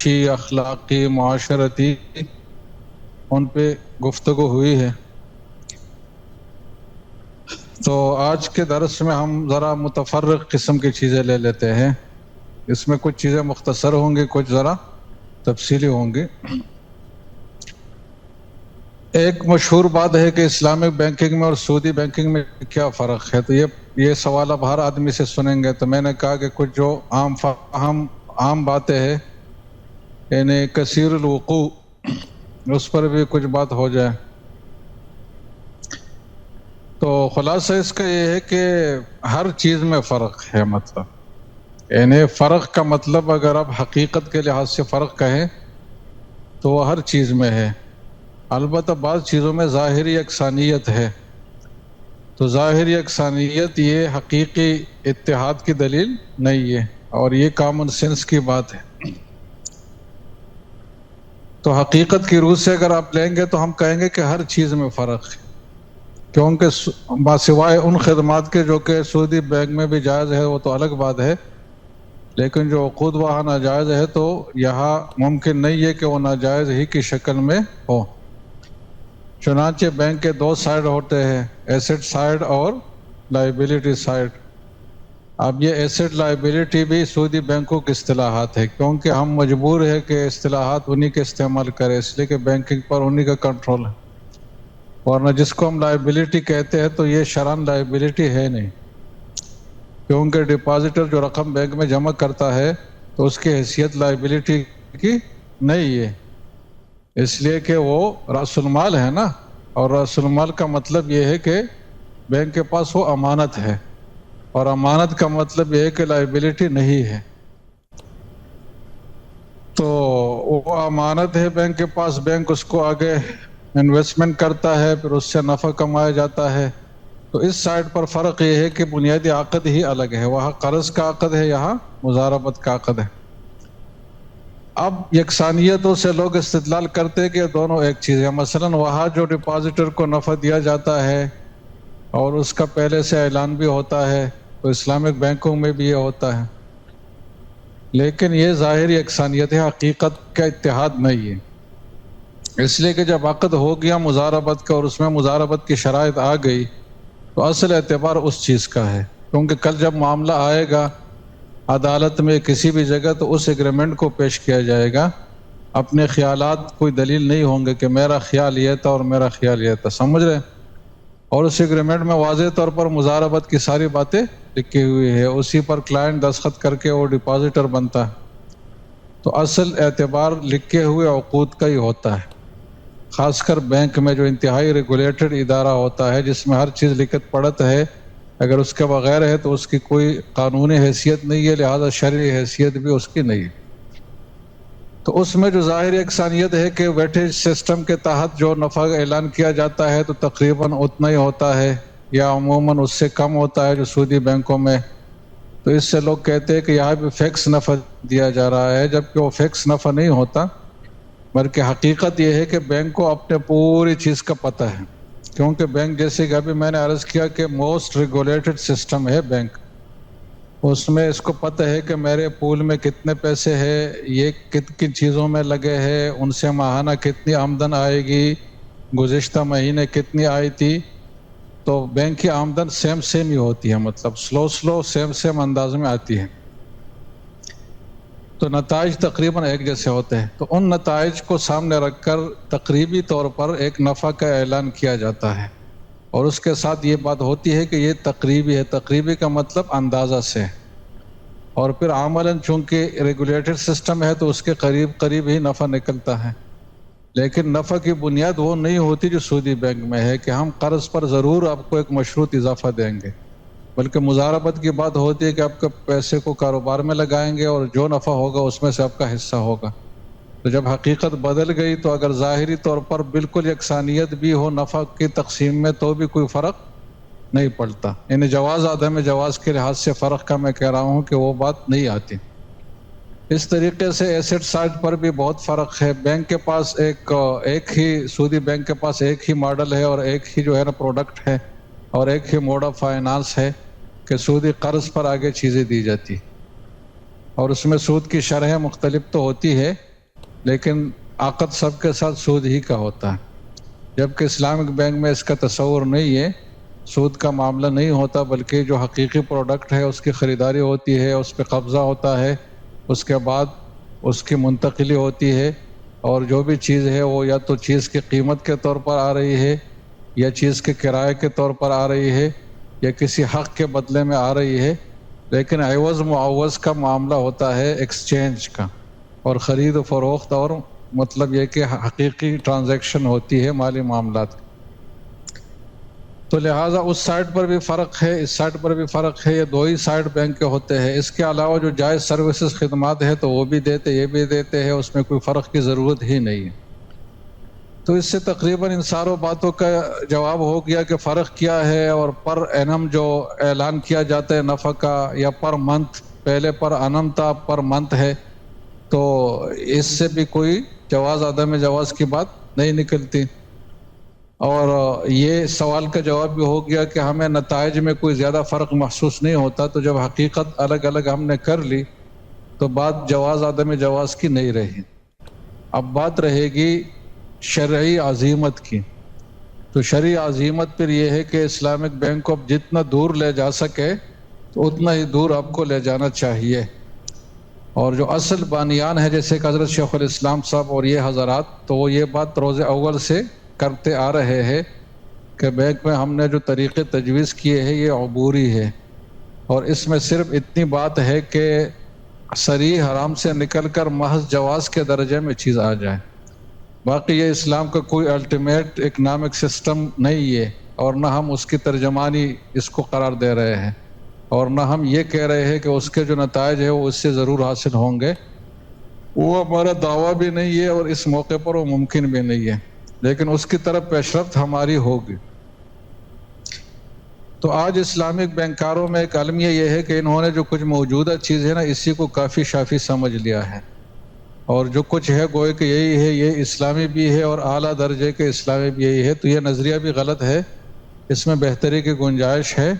فقہی، اخلاقی، معاشرتی، ان پہ گفتگو ہوئی ہے۔ تو آج کے درس میں ہم ذرا متفرق قسم کی چیزیں لے لیتے ہیں۔ اس میں کچھ چیزیں مختصر ہوں گی، کچھ ذرا تفصیلی ہوں گی۔ ایک مشہور بات ہے کہ اسلامک بینکنگ میں اور سعودی بینکنگ میں کیا فرق ہے، تو یہ سوال اب ہر آدمی سے سنیں گے، تو میں نے کہا کہ کچھ جو عام باتیں ہیں، یعنی کثیر الوقوع، اس پر بھی کچھ بات ہو جائے۔ تو خلاصہ اس کا یہ ہے کہ ہر چیز میں فرق ہے، مطلب یعنی فرق کا مطلب اگر آپ حقیقت کے لحاظ سے فرق کہیں تو وہ ہر چیز میں ہے۔ البتہ بعض چیزوں میں ظاہری یکسانیت ہے، تو ظاہری یکسانیت یہ حقیقی اتحاد کی دلیل نہیں ہے، اور یہ کامن سینس کی بات ہے۔ تو حقیقت کی روح سے اگر آپ لیں گے تو ہم کہیں گے کہ ہر چیز میں فرق ہے، کیونکہ سوائے ان خدمات کے جو کہ سعودی بینک میں بھی جائز ہے، وہ تو الگ بات ہے، لیکن جو عقود وہاں ناجائز ہے تو یہاں ممکن نہیں ہے کہ وہ ناجائز ہی کی شکل میں ہو۔ چنانچہ بینک کے دو سائیڈ ہوتے ہیں، ایسٹ سائیڈ اور لائبلٹی سائیڈ۔ اب یہ ایسٹ لائبلٹی بھی سعودی بینکوں کے اصطلاحات ہے، کیونکہ ہم مجبور ہے کہ اصطلاحات انہی کے استعمال کریں، اس لیے کہ بینکنگ پر انہی کا کنٹرول ہے، ورنہ جس کو ہم لائبلٹی کہتے ہیں تو یہ شرعاً لائبلٹی ہے نہیں، کیونکہ ڈپازیٹر جو رقم بینک میں جمع کرتا ہے تو اس کی حیثیت لائبلٹی کی نہیں ہے، اس لیے کہ وہ رأس المال ہے نا، اور رأس المال کا مطلب یہ ہے کہ بینک کے پاس وہ امانت ہے، اور امانت کا مطلب یہ ہے کہ لائبلٹی نہیں ہے۔ تو وہ امانت ہے بینک کے پاس، بینک اس کو آگے انویسٹمنٹ کرتا ہے، پھر اس سے نفع کمایا جاتا ہے۔ تو اس سائڈ پر فرق یہ ہے کہ بنیادی عقد ہی الگ ہے، وہاں قرض کا عقد ہے، یہاں مضاربت کا عقد ہے۔ اب یکسانیتوں سے لوگ استدلال کرتے ہیں کہ یہ دونوں ایک چیز ہے، مثلا وہاں جو ڈپازیٹر کو نفع دیا جاتا ہے اور اس کا پہلے سے اعلان بھی ہوتا ہے، تو اسلامک بینکوں میں بھی یہ ہوتا ہے، لیکن یہ ظاہری یکسانیت ہے، حقیقت کا اتحاد نہیں ہے۔ اس لیے کہ جب عقد ہو گیا مضاربت کا اور اس میں مضاربت کی شرائط آ گئی تو اصل اعتبار اس چیز کا ہے، کیونکہ کل جب معاملہ آئے گا عدالت میں کسی بھی جگہ تو اس ایگریمنٹ کو پیش کیا جائے گا، اپنے خیالات کوئی دلیل نہیں ہوں گے کہ میرا خیال یہ تھا اور میرا خیال یہ تھا، سمجھ رہے ہیں؟ اور اس ایگریمنٹ میں واضح طور پر مضاربت کی ساری باتیں لکھی ہوئی ہے، اسی پر کلائنٹ دستخط کر کے وہ ڈپازیٹر بنتا ہے۔ تو اصل اعتبار لکھے ہوئے عقود کا ہی ہوتا ہے، خاص کر بینک میں جو انتہائی ریگولیٹڈ ادارہ ہوتا ہے جس میں ہر چیز لکھت پڑھت ہے، اگر اس کے بغیر ہے تو اس کی کوئی قانونی حیثیت نہیں ہے، لہذا شرعی حیثیت بھی اس کی نہیں ہے۔ تو اس میں جو ظاہر یکسانیت ہے کہ ویٹیج سسٹم کے تحت جو نفع اعلان کیا جاتا ہے تو تقریباً اتنا ہی ہوتا ہے یا عموماً اس سے کم ہوتا ہے جو سعودی بینکوں میں، تو اس سے لوگ کہتے ہیں کہ یہاں بھی فکس نفع دیا جا رہا ہے، جبکہ وہ فکس نفع نہیں ہوتا، بلکہ حقیقت یہ ہے کہ بینک کو اپنے پوری چیز کا پتہ ہے، کیونکہ بینک جیسے کہ ابھی میں نے عرض کیا کہ موسٹ ریگولیٹڈ سسٹم ہے بینک، اس میں اس کو پتہ ہے کہ میرے پول میں کتنے پیسے ہیں، یہ کن چیزوں میں لگے ہیں، ان سے ماہانہ کتنی آمدن آئے گی، گزشتہ مہینے کتنی آئی تھی، تو بینک کی آمدن سیم ہی ہوتی ہے، مطلب سلو سیم انداز میں آتی ہے، تو نتائج تقریباً ایک جیسے ہوتے ہیں۔ تو ان نتائج کو سامنے رکھ کر تقریبی طور پر ایک نفع کا اعلان کیا جاتا ہے، اور اس کے ساتھ یہ بات ہوتی ہے کہ یہ تقریبی ہے، تقریبی کا مطلب اندازہ سے، اور پھر عملاً چونکہ ریگولیٹڈ سسٹم ہے تو اس کے قریب ہی نفع نکلتا ہے، لیکن نفع کی بنیاد وہ نہیں ہوتی جو سعودی بینک میں ہے کہ ہم قرض پر ضرور آپ کو ایک مشروط اضافہ دیں گے، بلکہ مضاربت کی بات ہوتی ہے کہ آپ کے پیسے کو کاروبار میں لگائیں گے اور جو نفع ہوگا اس میں سے آپ کا حصہ ہوگا۔ تو جب حقیقت بدل گئی تو اگر ظاہری طور پر بالکل یکسانیت بھی ہو نفع کی تقسیم میں تو بھی کوئی فرق نہیں پڑتا، یعنی جواز عدم جواز کے لحاظ سے فرق کا میں کہہ رہا ہوں کہ وہ بات نہیں آتی۔ اس طریقے سے ایسٹ سائڈ پر بھی بہت فرق ہے، بینک کے پاس ایک ہی سعودی بینک کے پاس ایک ہی ماڈل ہے اور ایک ہی جو ہے نا پروڈکٹ ہے اور ایک ہی موڈ آف فائنانس ہے کہ سعودی قرض پر آگے چیزیں دی جاتی، اور اس میں سود کی شرح مختلف تو ہوتی ہے، لیکن عقد سب کے ساتھ سود ہی کا ہوتا ہے، جبکہ اسلامک بینک میں اس کا تصور نہیں ہے، سود کا معاملہ نہیں ہوتا، بلکہ جو حقیقی پروڈکٹ ہے اس کی خریداری ہوتی ہے، اس پہ قبضہ ہوتا ہے، اس کے بعد اس کی منتقلی ہوتی ہے، اور جو بھی چیز ہے وہ یا تو چیز کی قیمت کے طور پر آ رہی ہے، یا چیز کے کرائے کے طور پر آ رہی ہے، یا کسی حق کے بدلے میں آ رہی ہے، لیکن عوض معوض کا معاملہ ہوتا ہے ایکسچینج کا، اور خرید و فروخت، اور مطلب یہ کہ حقیقی ٹرانزیکشن ہوتی ہے مالی معاملات کی۔ تو لہٰذا اس سائٹ پر بھی فرق ہے، اس سائٹ پر بھی فرق ہے، یہ دو ہی سائٹ بینک کے ہوتے ہیں۔ اس کے علاوہ جو جائز سروسز خدمات ہے تو وہ بھی دیتے، یہ بھی دیتے ہیں، اس میں کوئی فرق کی ضرورت ہی نہیں ہے۔ تو اس سے تقریباً ان ساروں باتوں کا جواب ہو گیا کہ فرق کیا ہے، اور پر اینم جو اعلان کیا جاتا ہے نفع کا، یا پر منتھ، پہلے پر انم تھا، پر منتھ ہے، تو اس سے بھی کوئی جواز عدم جواز کی بات نہیں نکلتی۔ اور یہ سوال کا جواب بھی ہو گیا کہ ہمیں نتائج میں کوئی زیادہ فرق محسوس نہیں ہوتا، تو جب حقیقت الگ الگ ہم نے کر لی تو بات جواز عدم جواز کی نہیں رہی۔ اب بات رہے گی شرعی عزیمت کی۔ تو شرعی عزیمت پھر یہ ہے کہ اسلامک بینک کو اب جتنا دور لے جا سکے تو اتنا ہی دور آپ کو لے جانا چاہیے، اور جو اصل بانیان ہے جیسے کہ حضرت شیخ الاسلام صاحب اور یہ حضرات، تو وہ یہ بات روز اول سے کرتے آ رہے ہیں کہ بینک میں ہم نے جو طریقے تجویز کیے ہیں یہ عبوری ہے، اور اس میں صرف اتنی بات ہے کہ صریح حرام سے نکل کر محض جواز کے درجے میں چیز آ جائے۔ باقی یہ اسلام کا کوئی الٹیمیٹ اکنامک سسٹم نہیں ہے، اور نہ ہم اس کی ترجمانی اس کو قرار دے رہے ہیں، اور نہ ہم یہ کہہ رہے ہیں کہ اس کے جو نتائج ہیں وہ اس سے ضرور حاصل ہوں گے، وہ ہمارا دعویٰ بھی نہیں ہے، اور اس موقع پر وہ ممکن بھی نہیں ہے، لیکن اس کی طرف پیش رفت ہماری ہوگی۔ تو آج اسلامک بینکاروں میں ایک المیہ یہ ہے کہ انہوں نے جو کچھ موجودہ چیز ہے نا، اسی کو کافی شافی سمجھ لیا ہے، اور جو کچھ ہے گوئے کہ یہی ہے، یہ اسلامی بھی ہے اور اعلیٰ درجے کے اسلامی بھی یہی ہے۔ تو یہ نظریہ بھی غلط ہے، اس میں بہتری کی گنجائش ہے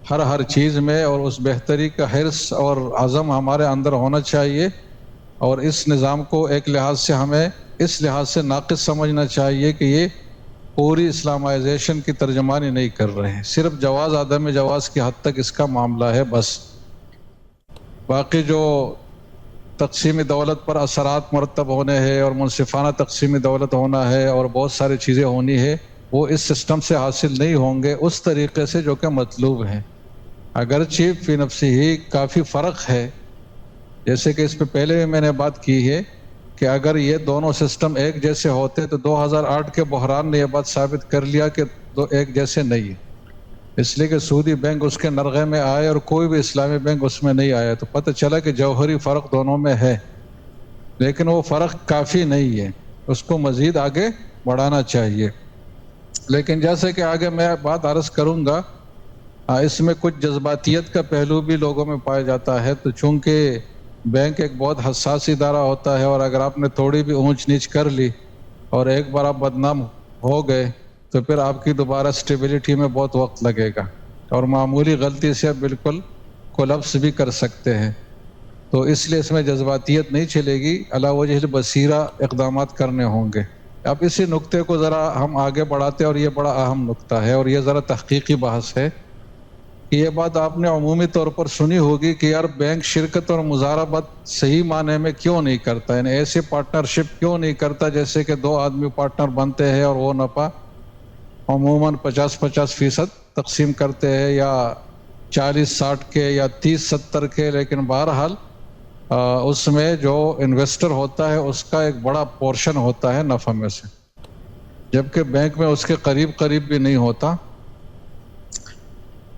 ہر چیز میں، اور اس بہتری کا حرص اور عزم ہمارے اندر ہونا چاہیے، اور اس نظام کو ایک لحاظ سے ہمیں اس لحاظ سے ناقص سمجھنا چاہیے کہ یہ پوری اسلامائزیشن کی ترجمانی نہیں کر رہے ہیں، صرف جواز عدم جواز کی حد تک اس کا معاملہ ہے بس۔ باقی جو تقسیم دولت پر اثرات مرتب ہونے ہیں، اور منصفانہ تقسیم دولت ہونا ہے، اور بہت ساری چیزیں ہونی ہے، وہ اس سسٹم سے حاصل نہیں ہوں گے اس طریقے سے جو کہ مطلوب ہے۔ اگرچہ فی نفسی ہی کافی فرق ہے، جیسے کہ اس پہ پہلے بھی میں نے بات کی ہے کہ اگر یہ دونوں سسٹم ایک جیسے ہوتے تو 2008 کے بحران نے یہ بات ثابت کر لیا کہ دو ایک جیسے نہیں ہے، اس لیے کہ سعودی بینک اس کے نرغے میں آئے اور کوئی بھی اسلامی بینک اس میں نہیں آیا، تو پتہ چلا کہ جوہری فرق دونوں میں ہے، لیکن وہ فرق کافی نہیں ہے، اس کو مزید آگے بڑھانا چاہیے۔ لیکن جیسے کہ آگے میں بات عرض کروں گا، اس میں کچھ جذباتیت کا پہلو بھی لوگوں میں پایا جاتا ہے، تو چونکہ بینک ایک بہت حساس ادارہ ہوتا ہے، اور اگر آپ نے تھوڑی بھی اونچ نیچ کر لی اور ایک بار آپ بدنام ہو گئے تو پھر آپ کی دوبارہ سٹیبلٹی میں بہت وقت لگے گا، اور معمولی غلطی سے آپ بالکل کولپس بھی کر سکتے ہیں۔ تو اس لیے اس میں جذباتیت نہیں چلے گی، علی وجہ البصیرہ اقدامات کرنے ہوں گے۔ اب اسی نقطے کو ذرا ہم آگے بڑھاتے ہیں، اور یہ بڑا اہم نقطہ ہے، اور یہ ذرا تحقیقی بحث ہے کہ یہ بات آپ نے عمومی طور پر سنی ہوگی کہ یار بینک شرکت اور مضاربت صحیح معنی میں کیوں نہیں کرتا، یعنی ایسے پارٹنرشپ کیوں نہیں کرتا جیسے کہ دو آدمی پارٹنر بنتے ہیں اور وہ نفع عموماً 50-50% تقسیم کرتے ہیں، یا 40-60 کے، یا 30-70 کے، لیکن بہرحال اس میں جو انویسٹر ہوتا ہے اس کا ایک بڑا پورشن ہوتا ہے نفع میں سے، جبکہ بینک میں اس کے قریب بھی نہیں ہوتا۔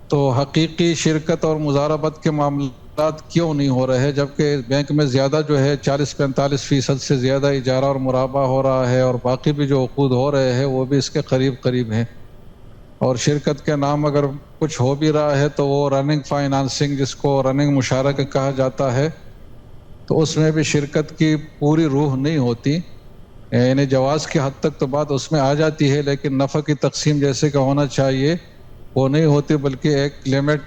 تو حقیقی شرکت اور مضاربت کے معاملات کیوں نہیں ہو رہے، جبکہ بینک میں زیادہ جو ہے 40-45% سے زیادہ اجارہ اور مرابہ ہو رہا ہے، اور باقی بھی جو عقود ہو رہے ہیں وہ بھی اس کے قریب ہیں، اور شرکت کے نام اگر کچھ ہو بھی رہا ہے تو وہ رننگ فائنانسنگ، جس کو رننگ مشارکہ کہا جاتا ہے، تو اس میں بھی شرکت کی پوری روح نہیں ہوتی، یعنی جواز کی حد تک تو بات اس میں آ جاتی ہے، لیکن نفع کی تقسیم جیسے کہ ہونا چاہیے وہ نہیں ہوتی، بلکہ ایک لمٹ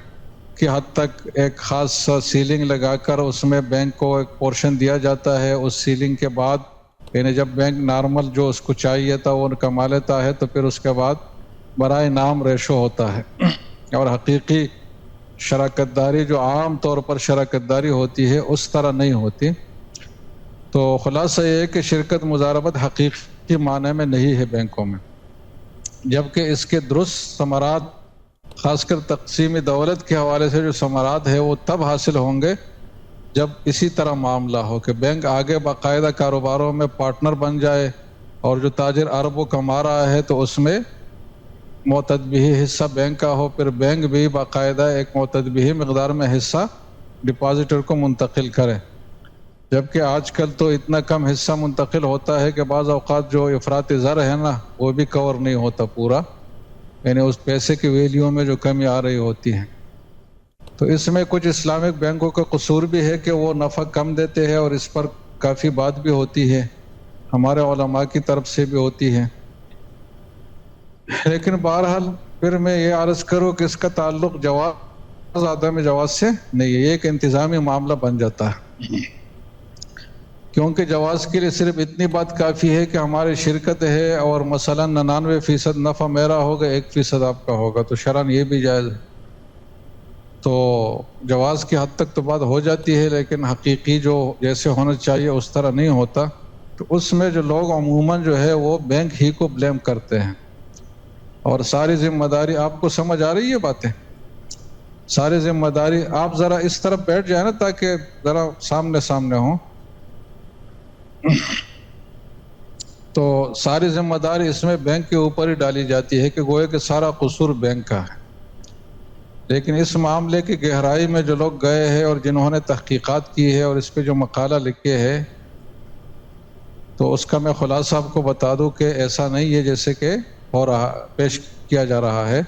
کی حد تک ایک خاص سیلنگ لگا کر اس میں بینک کو ایک پورشن دیا جاتا ہے، اس سیلنگ کے بعد یعنی جب بینک نارمل جو اس کو چاہیے تھا وہ کما لیتا ہے تو پھر اس کے بعد برائے نام ریشو ہوتا ہے، اور حقیقی شراکت داری جو عام طور پر شراکت داری ہوتی ہے اس طرح نہیں ہوتی۔ تو خلاصہ یہ ہے کہ شرکت مضاربت حقیقی معنی میں نہیں ہے بینکوں میں، جبکہ اس کے درست ثمرات خاص کر تقسیم دولت کے حوالے سے جو ثمرات ہے وہ تب حاصل ہوں گے جب اسی طرح معاملہ ہو کہ بینک آگے باقاعدہ کاروباروں میں پارٹنر بن جائے، اور جو تاجر اربوں کما رہا ہے تو اس میں معتدبی حصہ بینک کا ہو، پھر بینک بھی باقاعدہ ایک معتدبی مقدار میں حصہ ڈپازیٹر کو منتقل کرے۔ جبکہ آج کل تو اتنا کم حصہ منتقل ہوتا ہے کہ بعض اوقات جو افراط زر ہے نا وہ بھی کور نہیں ہوتا پورا، یعنی اس پیسے کی ویلیو میں جو کمی آ رہی ہوتی ہے۔ تو اس میں کچھ اسلامک بینکوں کا قصور بھی ہے کہ وہ نفع کم دیتے ہیں، اور اس پر کافی بات بھی ہوتی ہے، ہمارے علماء کی طرف سے بھی ہوتی ہے۔ لیکن بہرحال پھر میں یہ عرض کروں کہ اس کا تعلق جواز عدم جواز سے نہیں ہے، یہ ایک انتظامی معاملہ بن جاتا ہے، کیونکہ جواز کے لیے صرف اتنی بات کافی ہے کہ ہماری شرکت ہے اور مثلا 99% نفع میرا ہوگا، 1% آپ کا ہوگا، تو شرعاً یہ بھی جائز ہے۔ تو جواز کی حد تک تو بات ہو جاتی ہے، لیکن حقیقی جو جیسے ہونا چاہیے اس طرح نہیں ہوتا، تو اس میں جو لوگ عموماً جو ہے وہ بینک ہی کو بلیم کرتے ہیں، اور ساری ذمہ داری آپ کو سمجھ آ رہی ہے باتیں؟ ساری ذمہ داری آپ ذرا اس طرف بیٹھ جائیں نا تاکہ ذرا سامنے سامنے ہوں، تو ساری ذمہ داری اس میں بینک کے اوپر ہی ڈالی جاتی ہے کہ گویا کہ سارا قصور بینک کا ہے۔ لیکن اس معاملے کی گہرائی میں جو لوگ گئے ہیں اور جنہوں نے تحقیقات کی ہے اور اس پہ جو مقالہ لکھے ہے، تو اس کا میں خلاصہ آپ کو بتا دوں کہ ایسا نہیں ہے جیسے کہ ہو رہا پیش کیا جا رہا ہے۔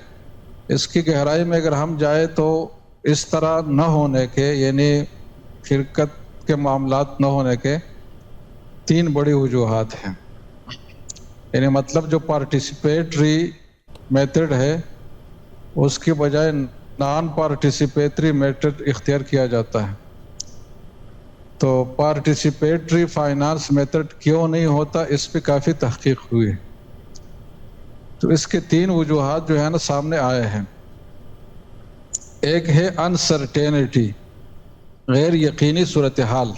اس کی گہرائی میں اگر ہم جائیں تو اس طرح نہ ہونے کے، یعنی شرکت کے معاملات نہ ہونے کے 3 بڑی وجوہات ہیں۔ یعنی مطلب جو پارٹیسپیٹری میتھڈ ہے اس کی بجائے نان پارٹیسپیٹری میتھڈ اختیار کیا جاتا ہے۔ تو پارٹیسپیٹری فائنانس میتھڈ کیوں نہیں ہوتا، اس پہ کافی تحقیق ہوئی ہے۔ تو اس کے 3 وجوہات جو ہے نا سامنے آئے ہیں۔ ایک ہے انسرٹینٹی، غیر یقینی صورتحال۔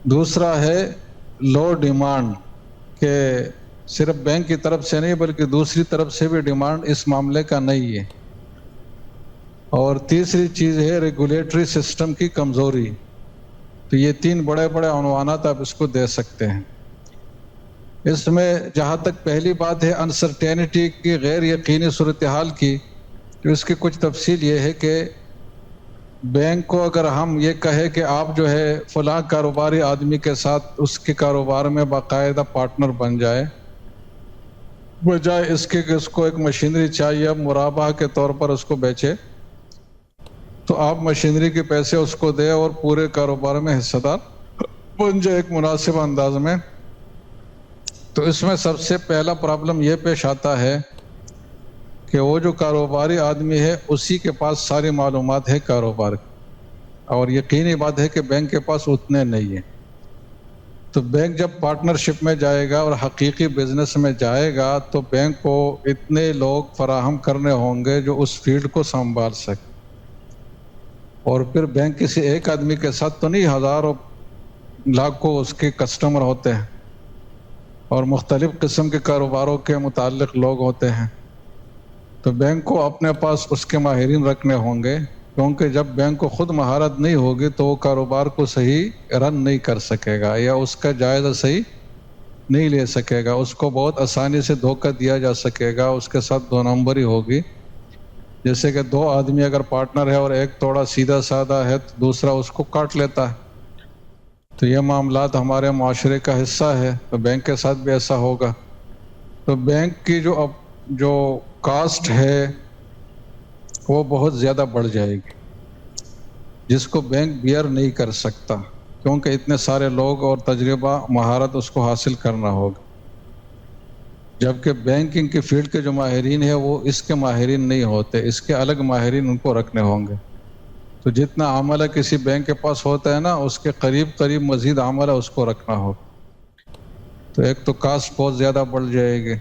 دوسرا ہے لو ڈیمانڈ، کہ صرف بینک کی طرف سے نہیں بلکہ دوسری طرف سے بھی ڈیمانڈ اس معاملے کا نہیں ہے۔ اور تیسری چیز ہے ریگولیٹری سسٹم کی کمزوری۔ تو یہ 3 بڑے بڑے عنوانات آپ اس کو دے سکتے ہیں۔ اس میں جہاں تک پہلی بات ہے انسرٹینٹی کی، غیر یقینی صورتحال کی، تو اس کی کچھ تفصیل یہ ہے کہ بینک کو اگر ہم یہ کہے کہ آپ جو ہے فلاں کاروباری آدمی کے ساتھ اس کے کاروبار میں باقاعدہ پارٹنر بن جائے، بجائے اس کے کہ اس کو ایک مشینری چاہیے اب مرابحہ کے طور پر اس کو بیچے، تو آپ مشینری کے پیسے اس کو دے اور پورے کاروبار میں حصہ دار بن جائے ایک مناسب انداز میں۔ تو اس میں سب سے پہلا پرابلم یہ پیش آتا ہے کہ وہ جو کاروباری آدمی ہے اسی کے پاس ساری معلومات ہے کاروبار کی، اور یقینی بات ہے کہ بینک کے پاس اتنے نہیں ہیں۔ تو بینک جب پارٹنرشپ میں جائے گا اور حقیقی بزنس میں جائے گا تو بینک کو اتنے لوگ فراہم کرنے ہوں گے جو اس فیلڈ کو سنبھال سکیں، اور پھر بینک کسی ایک آدمی کے ساتھ تو نہیں، ہزاروں لاکھوں اس کے کسٹمر ہوتے ہیں اور مختلف قسم کے کاروباروں کے متعلق لوگ ہوتے ہیں۔ تو بینک کو اپنے پاس اس کے ماہرین رکھنے ہوں گے، کیونکہ جب بینک کو خود مہارت نہیں ہوگی تو وہ کاروبار کو صحیح رن نہیں کر سکے گا، یا اس کا جائزہ صحیح نہیں لے سکے گا، اس کو بہت آسانی سے دھوکہ دیا جا سکے گا، اس کے ساتھ 2 نمبری ہوگی۔ جیسے کہ 2 آدمی اگر پارٹنر ہے اور ایک تھوڑا سیدھا سادہ ہے تو دوسرا اس کو کاٹ لیتا ہے۔ تو یہ معاملات ہمارے معاشرے کا حصہ ہے، تو بینک کے ساتھ بھی ایسا ہوگا۔ تو بینک کی جو کاسٹ ہے وہ بہت زیادہ بڑھ جائے گی، جس کو بینک بیئر نہیں کر سکتا، کیونکہ اتنے سارے لوگ اور تجربہ مہارت اس کو حاصل کرنا ہوگا۔ جبکہ بینکنگ کی فیلڈ کے جو ماہرین ہیں وہ اس کے ماہرین نہیں ہوتے، اس کے الگ ماہرین ان کو رکھنے ہوں گے۔ تو جتنا عملہ کسی بینک کے پاس ہوتا ہے نا، اس کے قریب مزید عملہ اس کو رکھنا ہوگا۔ تو ایک تو کاسٹ بہت زیادہ بڑھ جائے گی،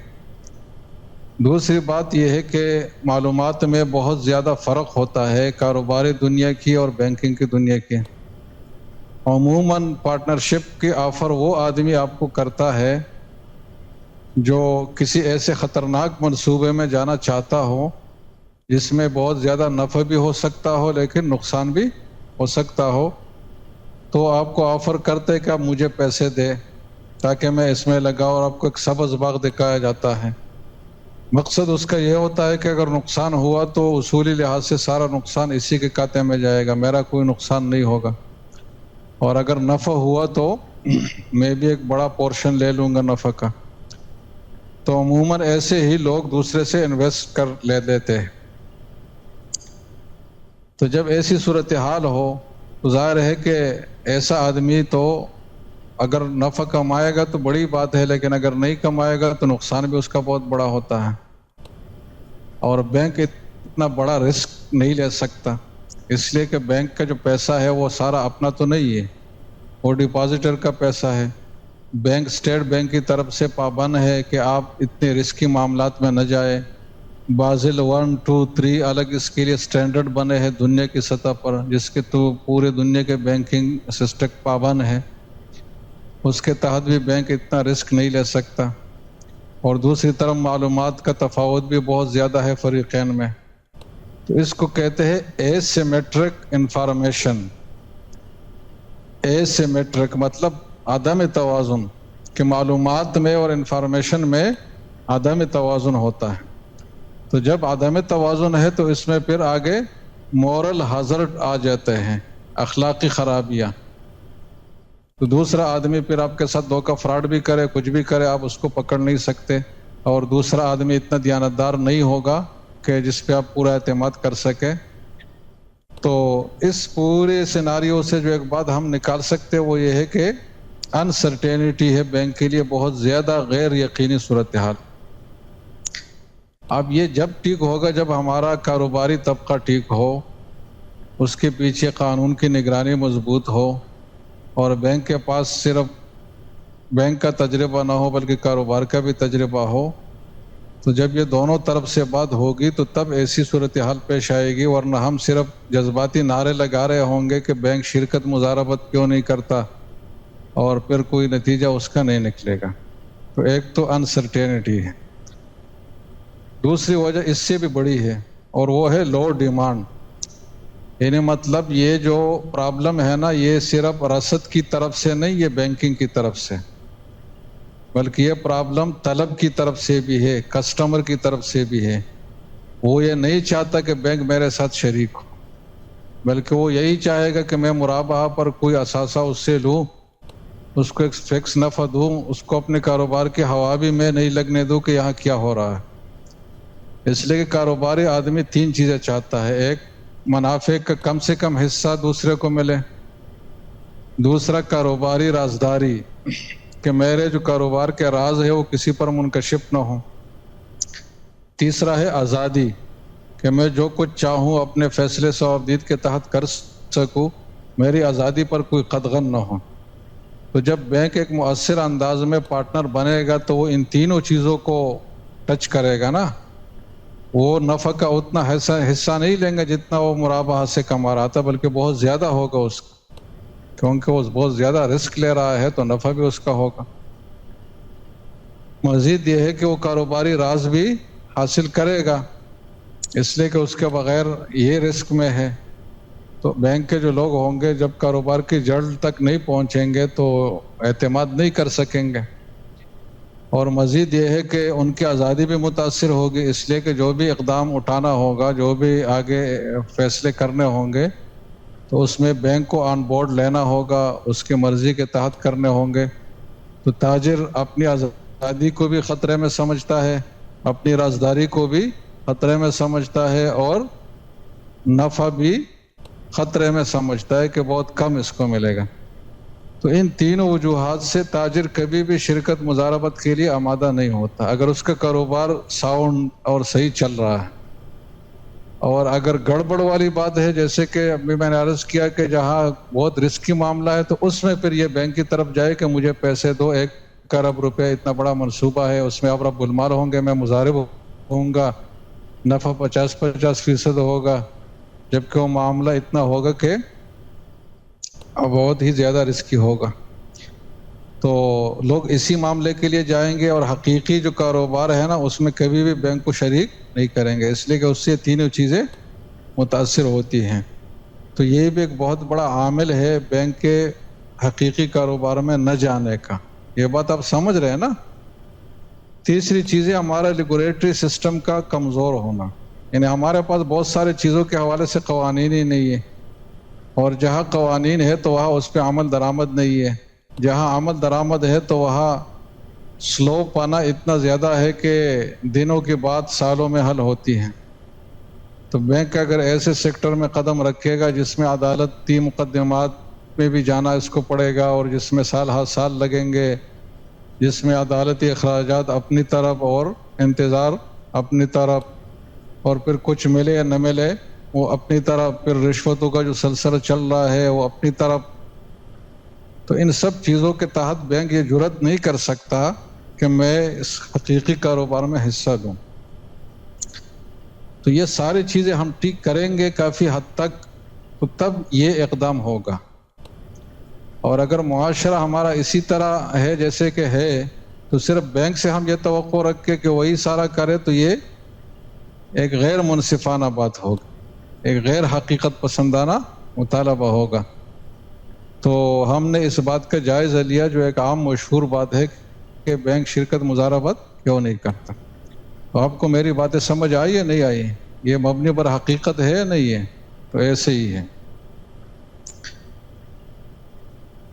دوسری بات یہ ہے کہ معلومات میں بہت زیادہ فرق ہوتا ہے کاروباری دنیا کی اور بینکنگ کی دنیا کی۔ عموماً پارٹنرشپ کی آفر وہ آدمی آپ کو کرتا ہے جو کسی ایسے خطرناک منصوبے میں جانا چاہتا ہو جس میں بہت زیادہ نفع بھی ہو سکتا ہو لیکن نقصان بھی ہو سکتا ہو، تو آپ کو آفر کرتے کہ آپ مجھے پیسے دے تاکہ میں اس میں لگاؤں، اور آپ کو ایک سبز باغ دکھایا جاتا ہے۔ مقصد اس کا یہ ہوتا ہے کہ اگر نقصان ہوا تو اصولی لحاظ سے سارا نقصان اسی کے کھاتے میں جائے گا، میرا کوئی نقصان نہیں ہوگا، اور اگر نفع ہوا تو میں بھی ایک بڑا پورشن لے لوں گا نفع کا۔ تو عموماً ایسے ہی لوگ دوسرے سے انویسٹ کر لیتے ہیں۔ تو جب ایسی صورتحال ہو تو ظاہر ہے کہ ایسا آدمی تو اگر نفع کمائے گا تو بڑی بات ہے، لیکن اگر نہیں کمائے گا تو نقصان بھی اس کا بہت بڑا ہوتا ہے، اور بینک اتنا بڑا رسک نہیں لے سکتا، اس لیے کہ بینک کا جو پیسہ ہے وہ سارا اپنا تو نہیں ہے، وہ ڈپازیٹر کا پیسہ ہے۔ بینک اسٹیٹ بینک کی طرف سے پابند ہے کہ آپ اتنے رسکی معاملات میں نہ جائیں۔ بازل 1، 2، 3 الگ اس کے لیے سٹینڈرڈ بنے ہیں دنیا کی سطح پر، جس کے تو پورے دنیا کے بینکنگ سسٹم پابند ہے، اس کے تحت بھی بینک اتنا رسک نہیں لے سکتا۔ اور دوسری طرف معلومات کا تفاوت بھی بہت زیادہ ہے فریقین میں، تو اس کو کہتے ہیں a symmetric information. A symmetric مطلب عدم توازن، کہ معلومات میں اور انفارمیشن میں عدم توازن ہوتا ہے۔ تو جب عدم توازن ہے تو اس میں پھر آگے مورل ہازارڈ آ جاتے ہیں، اخلاقی خرابیاں۔ تو دوسرا آدمی پھر آپ کے ساتھ دھوکہ فراڈ بھی کرے، کچھ بھی کرے، آپ اس کو پکڑ نہیں سکتے، اور دوسرا آدمی اتنا دیانتدار نہیں ہوگا کہ جس پہ آپ پورا اعتماد کر سکے۔ تو اس پورے سیناریو سے جو ایک بات ہم نکال سکتے وہ یہ ہے کہ انسرٹینٹی ہے بینک کے لیے بہت زیادہ غیر یقینی صورتحال۔ اب یہ جب ٹھیک ہوگا جب ہمارا کاروباری طبقہ ٹھیک ہو، اس کے پیچھے قانون کی نگرانی مضبوط ہو، اور بینک کے پاس صرف بینک کا تجربہ نہ ہو بلکہ کاروبار کا بھی تجربہ ہو۔ تو جب یہ دونوں طرف سے بات ہوگی تو تب ایسی صورتحال پیش آئے گی، ورنہ ہم صرف جذباتی نعرے لگا رہے ہوں گے کہ بینک شرکت مضاربت کیوں نہیں کرتا، اور پھر کوئی نتیجہ اس کا نہیں نکلے گا۔ تو ایک تو انسرٹینٹی ہے، دوسری وجہ اس سے بھی بڑی ہے، اور وہ ہے لو ڈیمانڈ۔ یعنی مطلب یہ جو پرابلم ہے نا، یہ صرف رسد کی طرف سے نہیں، یہ بینکنگ کی طرف سے، بلکہ یہ پرابلم طلب کی طرف سے بھی ہے، کسٹمر کی طرف سے بھی ہے۔ وہ یہ نہیں چاہتا کہ بینک میرے ساتھ شریک ہو، بلکہ وہ یہی چاہے گا کہ میں مرابحہ پر کوئی اثاثہ اس سے لوں، اس کو ایک فکس نفع دوں، اس کو اپنے کاروبار کی ہوا بھی میں نہیں لگنے دوں کہ یہاں کیا ہو رہا ہے۔ اس لیے کہ کاروباری آدمی تین چیزیں چاہتا ہے: ایک، منافع کا کم سے کم حصہ دوسرے کو ملے، دوسرا کاروباری رازداری، کہ میرے جو کاروبار کے راز ہے وہ کسی پر منکشف نہ ہو، تیسرا ہے آزادی، کہ میں جو کچھ چاہوں اپنے فیصلے صوابدید کے تحت کر سکوں، میری آزادی پر کوئی قدغن نہ ہو۔ تو جب بینک ایک مؤثر انداز میں پارٹنر بنے گا تو وہ ان تینوں چیزوں کو ٹچ کرے گا نا۔ وہ نفع کا اتنا حصہ نہیں لیں گا جتنا وہ مرابحہ سے کما رہا تھا، بلکہ بہت زیادہ ہوگا اس کا، کیونکہ وہ بہت زیادہ رسک لے رہا ہے تو نفع بھی اس کا ہوگا۔ مزید یہ ہے کہ وہ کاروباری راز بھی حاصل کرے گا، اس لیے کہ اس کے بغیر یہ رسک میں ہے۔ تو بینک کے جو لوگ ہوں گے جب کاروبار کی جڑ تک نہیں پہنچیں گے تو اعتماد نہیں کر سکیں گے، اور مزید یہ ہے کہ ان کی آزادی بھی متاثر ہوگی، اس لیے کہ جو بھی اقدام اٹھانا ہوگا، جو بھی آگے فیصلے کرنے ہوں گے تو اس میں بینک کو آن بورڈ لینا ہوگا، اس کی مرضی کے تحت کرنے ہوں گے۔ تو تاجر اپنی آزادی کو بھی خطرے میں سمجھتا ہے، اپنی رازداری کو بھی خطرے میں سمجھتا ہے، اور نفع بھی خطرے میں سمجھتا ہے کہ بہت کم اس کو ملے گا۔ تو ان تینوں وجوہات سے تاجر کبھی بھی شرکت مضاربت کے لیے آمادہ نہیں ہوتا۔ اگر اس کا کاروبار ساؤنڈ اور صحیح چل رہا ہے، اور اگر گڑبڑ والی بات ہے، جیسے کہ ابھی میں نے عرض کیا کہ جہاں بہت رسکی معاملہ ہے، تو اس میں پھر یہ بینک کی طرف جائے کہ مجھے پیسے دو، ایک ارب روپے اتنا بڑا منصوبہ ہے، اس میں آپ رب المال ہوں گے، میں مضارب ہوں گا، نفع 50% ہوگا، جبکہ وہ معاملہ اتنا ہوگا کہ بہت ہی زیادہ رسکی ہوگا. تو لوگ اسی معاملے کے لیے جائیں گے، اور حقیقی جو کاروبار ہے نا اس میں کبھی بھی بینک کو شریک نہیں کریں گے، اس لیے کہ اس سے تینوں چیزیں متاثر ہوتی ہیں. تو یہ بھی ایک بہت بڑا عامل ہے بینک کے حقیقی کاروبار میں نہ جانے کا. یہ بات آپ سمجھ رہے ہیں نا. تیسری چیز ہے ہمارا ریگولیٹری سسٹم کا کمزور ہونا، یعنی ہمارے پاس بہت سارے چیزوں کے حوالے سے قوانین ہی نہیں ہے، اور جہاں قوانین ہے تو وہاں اس پہ عمل درآمد نہیں ہے، جہاں عمل درآمد ہے تو وہاں سلو پانا اتنا زیادہ ہے کہ دنوں کے بعد سالوں میں حل ہوتی ہیں. تو بینک اگر ایسے سیکٹر میں قدم رکھے گا جس میں عدالتی مقدمات میں بھی جانا اس کو پڑے گا، اور جس میں سال ہر سال لگیں گے، جس میں عدالتی اخراجات اپنی طرف اور انتظار اپنی طرف، اور پھر کچھ ملے یا نہ ملے وہ اپنی طرف، پھر رشوتوں کا جو سلسلہ چل رہا ہے وہ اپنی طرف. تو ان سب چیزوں کے تحت بینک یہ جرات نہیں کر سکتا کہ میں اس حقیقی کاروبار میں حصہ لوں. تو یہ ساری چیزیں ہم ٹھیک کریں گے کافی حد تک، تو تب یہ اقدام ہوگا. اور اگر معاشرہ ہمارا اسی طرح ہے جیسے کہ ہے، تو صرف بینک سے ہم یہ توقع رکھ کے کہ وہی سارا کرے، تو یہ ایک غیر منصفانہ بات ہوگا، ایک غیر حقیقت پسندانہ مطالبہ ہوگا. تو ہم نے اس بات کا جائزہ لیا جو ایک عام مشہور بات ہے کہ بینک شرکت مضاربت کیوں نہیں کرتا. تو آپ کو میری باتیں سمجھ آئی یا نہیں آئی؟ یہ مبنی پر حقیقت ہے یا نہیں ہے؟ تو ایسے ہی ہے.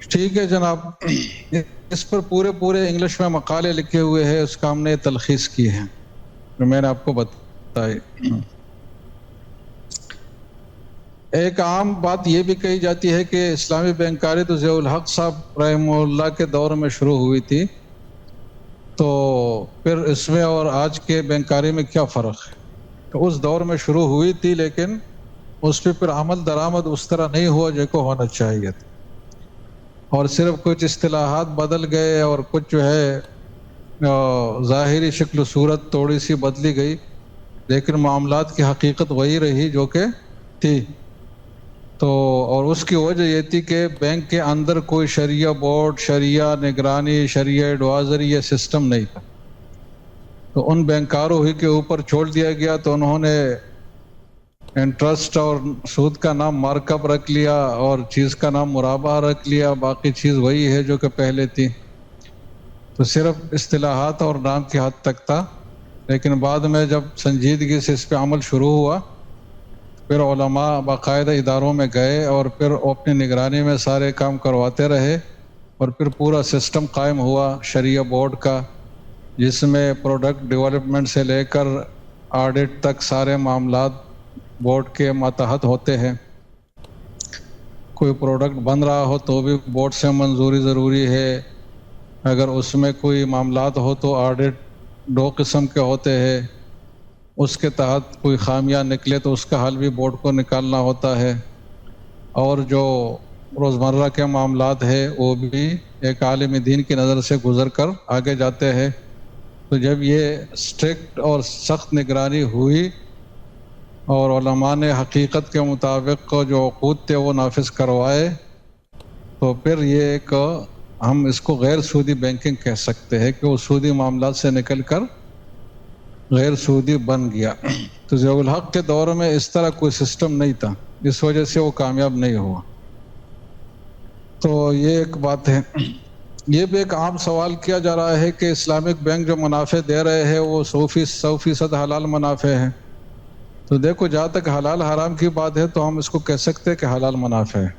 ٹھیک ہے جناب، اس پر پورے انگلش میں مقالے لکھے ہوئے ہیں، اس کا ہم نے تلخیص کی ہے جو میں نے آپ کو بتائی. ایک عام بات یہ بھی کہی جاتی ہے کہ اسلامی بینکاری تو ضیاء الحق صاحب رحمہ اللہ کے دور میں شروع ہوئی تھی، تو پھر اس میں اور آج کے بینکاری میں کیا فرق ہے؟ تو اس دور میں شروع ہوئی تھی، لیکن اس پہ پھر عمل درآمد اس طرح نہیں ہوا جو کو ہونا چاہیے تھا، اور صرف کچھ اصطلاحات بدل گئے اور کچھ جو ہے ظاہری شکل و صورت تھوڑی سی بدلی گئی، لیکن معاملات کی حقیقت وہی رہی جو کہ تھی. تو اور اس کی وجہ یہ تھی کہ بینک کے اندر کوئی شرعیہ بورڈ، شرعیہ نگرانی، شرعیہ ایڈوائزری یہ سسٹم نہیں تھا. تو ان بینکاروں ہی کے اوپر چھوڑ دیا گیا، تو انہوں نے انٹرسٹ اور سود کا نام مارک اپ رکھ لیا اور چیز کا نام مرابہ رکھ لیا، باقی چیز وہی ہے جو کہ پہلے تھی. تو صرف اصطلاحات اور نام کی حد تک تھا، لیکن بعد میں جب سنجیدگی سے اس پہ عمل شروع ہوا، پھر علماء باقاعدہ اداروں میں گئے اور پھر اپنی نگرانی میں سارے کام کرواتے رہے، اور پھر پورا سسٹم قائم ہوا شرعیہ بورڈ کا، جس میں پروڈکٹ ڈیولپمنٹ سے لے کر آڈٹ تک سارے معاملات بورڈ کے ماتحت ہوتے ہیں. کوئی پروڈکٹ بن رہا ہو تو بھی بورڈ سے منظوری ضروری ہے، اگر اس میں کوئی معاملات ہو تو آڈٹ 2 قسم کے ہوتے ہیں، اس کے تحت کوئی خامیاں نکلے تو اس کا حل بھی بورڈ کو نکالنا ہوتا ہے، اور جو روزمرہ کے معاملات ہیں وہ بھی ایک عالم دین کی نظر سے گزر کر آگے جاتے ہیں. تو جب یہ اسٹرکٹ اور سخت نگرانی ہوئی اور علماء نے حقیقت کے مطابق جو عقود تھے وہ نافذ کروائے، تو پھر یہ ایک ہم اس کو غیر سودی بینکنگ کہہ سکتے ہیں کہ وہ سودی معاملات سے نکل کر غیر سودی بن گیا. تو ضیاء الحق کے دور میں اس طرح کوئی سسٹم نہیں تھا، اس وجہ سے وہ کامیاب نہیں ہوا. تو یہ ایک بات ہے. یہ بھی ایک عام سوال کیا جا رہا ہے کہ اسلامک بینک جو منافع دے رہے ہیں وہ 100% حلال منافع ہے. تو دیکھو جہاں تک حلال حرام کی بات ہے تو ہم اس کو کہہ سکتے ہیں کہ حلال منافع ہے،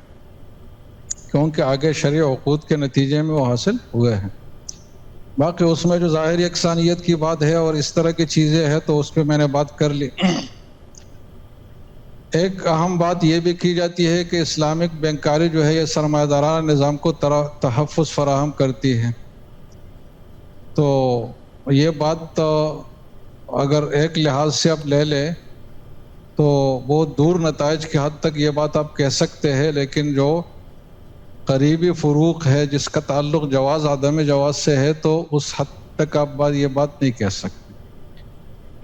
کیونکہ آگے شرعی عقود کے نتیجے میں وہ حاصل ہوئے ہیں. باقی اس میں جو ظاہری یکسانیت کی بات ہے اور اس طرح کی چیزیں ہیں تو اس پہ میں نے بات کر لی. ایک اہم بات یہ بھی کی جاتی ہے کہ اسلامک بینکاری جو ہے یہ سرمایہ دارانہ نظام کو تحفظ فراہم کرتی ہے. تو یہ بات اگر ایک لحاظ سے آپ لے لیں تو بہت دور نتائج کی حد تک یہ بات آپ کہہ سکتے ہیں، لیکن جو قریبی فروق ہے جس کا تعلق جواز عدم جواز سے ہے تو اس حد تک آپ یہ بات نہیں کہہ سکتے،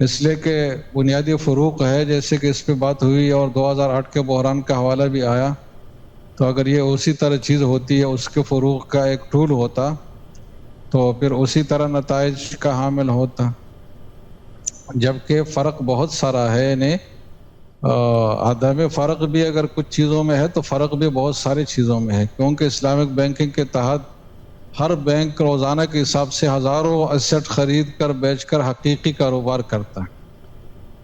اس لیے کہ بنیادی فروق ہے، جیسے کہ اس پہ بات ہوئی اور 2008 کے بحران کا حوالہ بھی آیا، تو اگر یہ اسی طرح چیز ہوتی ہے، اس کے فروق کا ایک ٹول ہوتا تو پھر اسی طرح نتائج کا حامل ہوتا، جبکہ فرق بہت سارا ہے، یعنی عدم فرق بھی اگر کچھ چیزوں میں ہے تو فرق بھی بہت ساری چیزوں میں ہے، کیونکہ اسلامک بینکنگ کے تحت ہر بینک روزانہ کے حساب سے ہزاروں ایسٹ خرید کر بیچ کر حقیقی کاروبار کرتا ہے،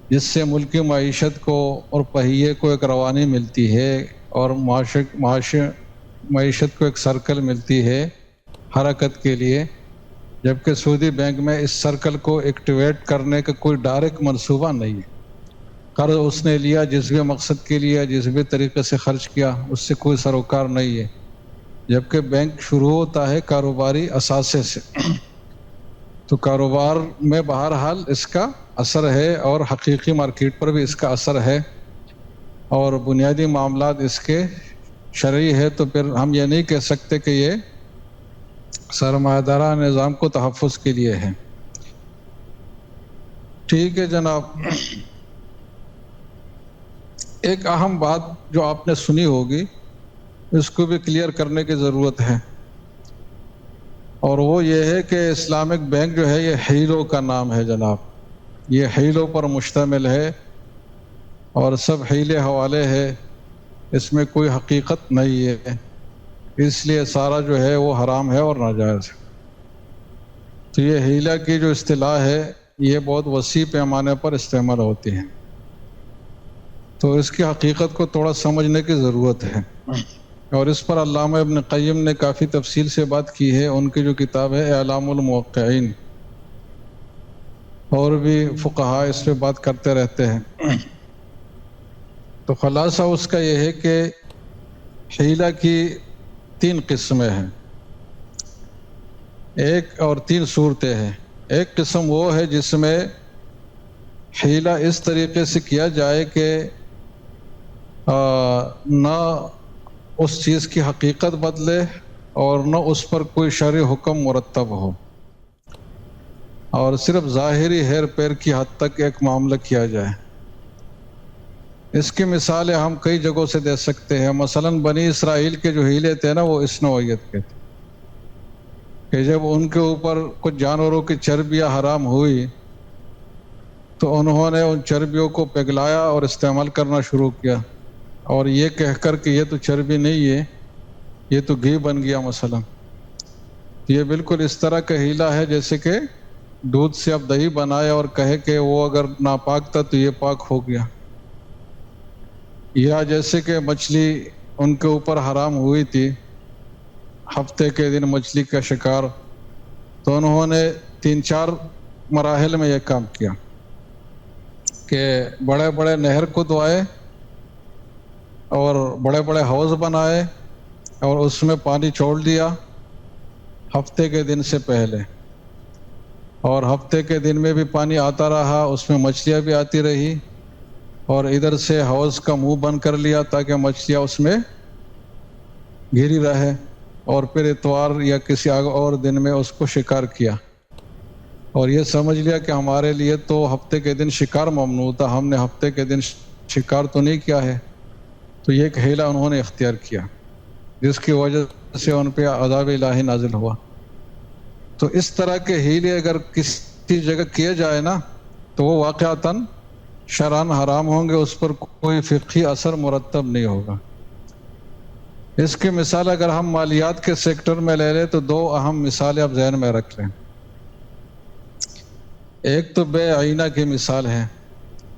جس سے ملکی معیشت کو اور پہیے کو ایک روانی ملتی ہے اور معیشت کو ایک سرکل ملتی ہے حرکت کے لیے، جبکہ سودی بینک میں اس سرکل کو ایکٹیویٹ کرنے کا کوئی ڈائریکٹ منصوبہ نہیں ہے، قرض اس نے لیا جس بھی مقصد کے لیے جس بھی طریقے سے خرچ کیا اس سے کوئی سروکار نہیں ہے، جبکہ بینک شروع ہوتا ہے کاروباری اثاثے سے، تو کاروبار میں بہرحال اس کا اثر ہے اور حقیقی مارکیٹ پر بھی اس کا اثر ہے، اور بنیادی معاملات اس کے شرعی ہے، تو پھر ہم یہ نہیں کہہ سکتے کہ یہ سرمایہ دارانہ نظام کو تحفظ کے لیے ہے۔ ٹھیک ہے جناب، ایک اہم بات جو آپ نے سنی ہوگی اس کو بھی کلیئر کرنے کی ضرورت ہے، اور وہ یہ ہے کہ اسلامک بینک جو ہے یہ ہیلو کا نام ہے جناب، یہ ہیلو پر مشتمل ہے اور سب ہیلے حوالے ہے، اس میں کوئی حقیقت نہیں ہے، اس لیے سارا جو ہے وہ حرام ہے اور ناجائز ہے۔ تو یہ ہیلہ کی جو اصطلاح ہے یہ بہت وسیع پیمانے پر استعمال ہوتی ہے، تو اس کی حقیقت کو تھوڑا سمجھنے کی ضرورت ہے، اور اس پر علامہ ابن قیم نے کافی تفصیل سے بات کی ہے، ان کی جو کتاب ہے اعلام الموقعین، اور بھی فقہاء اس پہ بات کرتے رہتے ہیں۔ تو خلاصہ اس کا یہ ہے کہ حیلہ کی 3 قسمیں ہیں، اور 3 صورتیں ہیں۔ ایک قسم وہ ہے جس میں حیلہ اس طریقے سے کیا جائے کہ نہ اس چیز کی حقیقت بدلے اور نہ اس پر کوئی شرعی حکم مرتب ہو، اور صرف ظاہری ہیر پیر کی حد تک ایک معاملہ کیا جائے۔ اس کی مثالیں ہم کئی جگہوں سے دے سکتے ہیں، مثلا بنی اسرائیل کے جو ہیلے تھے نا وہ اس نوعیت کے تھے کہ جب ان کے اوپر کچھ جانوروں کی چربیاں حرام ہوئی تو انہوں نے ان چربیوں کو پگھلایا اور استعمال کرنا شروع کیا، اور یہ کہہ کر کہ یہ تو چربی نہیں ہے، یہ تو گھی بن گیا مثلا۔ یہ بالکل اس طرح کا ہیلہ ہے جیسے کہ دودھ سے اب دہی بنایا اور کہے کہ وہ اگر ناپاک تھا تو یہ پاک ہو گیا، یا جیسے کہ مچھلی ان کے اوپر حرام ہوئی تھی، ہفتے کے دن مچھلی کا شکار، تو انہوں نے 3-4 مراحل میں یہ کام کیا کہ بڑے بڑے نہر کھدوائے اور بڑے بڑے حوض بنائے اور اس میں پانی چھوڑ دیا ہفتے کے دن سے پہلے، اور ہفتے کے دن میں بھی پانی آتا رہا، اس میں مچھلیاں بھی آتی رہی، اور ادھر سے حوض کا منہ بند کر لیا تاکہ مچھلیاں اس میں گھری رہے، اور پھر اتوار یا کسی اور دن میں اس کو شکار کیا، اور یہ سمجھ لیا کہ ہمارے لیے تو ہفتے کے دن شکار ممنوع تھا، ہم نے ہفتے کے دن شکار تو نہیں کیا ہے، تو یہ ایک حیلہ انہوں نے اختیار کیا جس کی وجہ سے ان پہ عذاب الہی نازل ہوا۔ تو اس طرح کے حیلے اگر کسی جگہ کیے جائے نا تو وہ واقعتاً شرعاً حرام ہوں گے، اس پر کوئی فقہی اثر مرتب نہیں ہوگا۔ اس کی مثال اگر ہم مالیات کے سیکٹر میں لے لیں تو 2 اہم مثالیں آپ ذہن میں رکھ لیں۔ ایک تو بے عینہ کی مثال ہے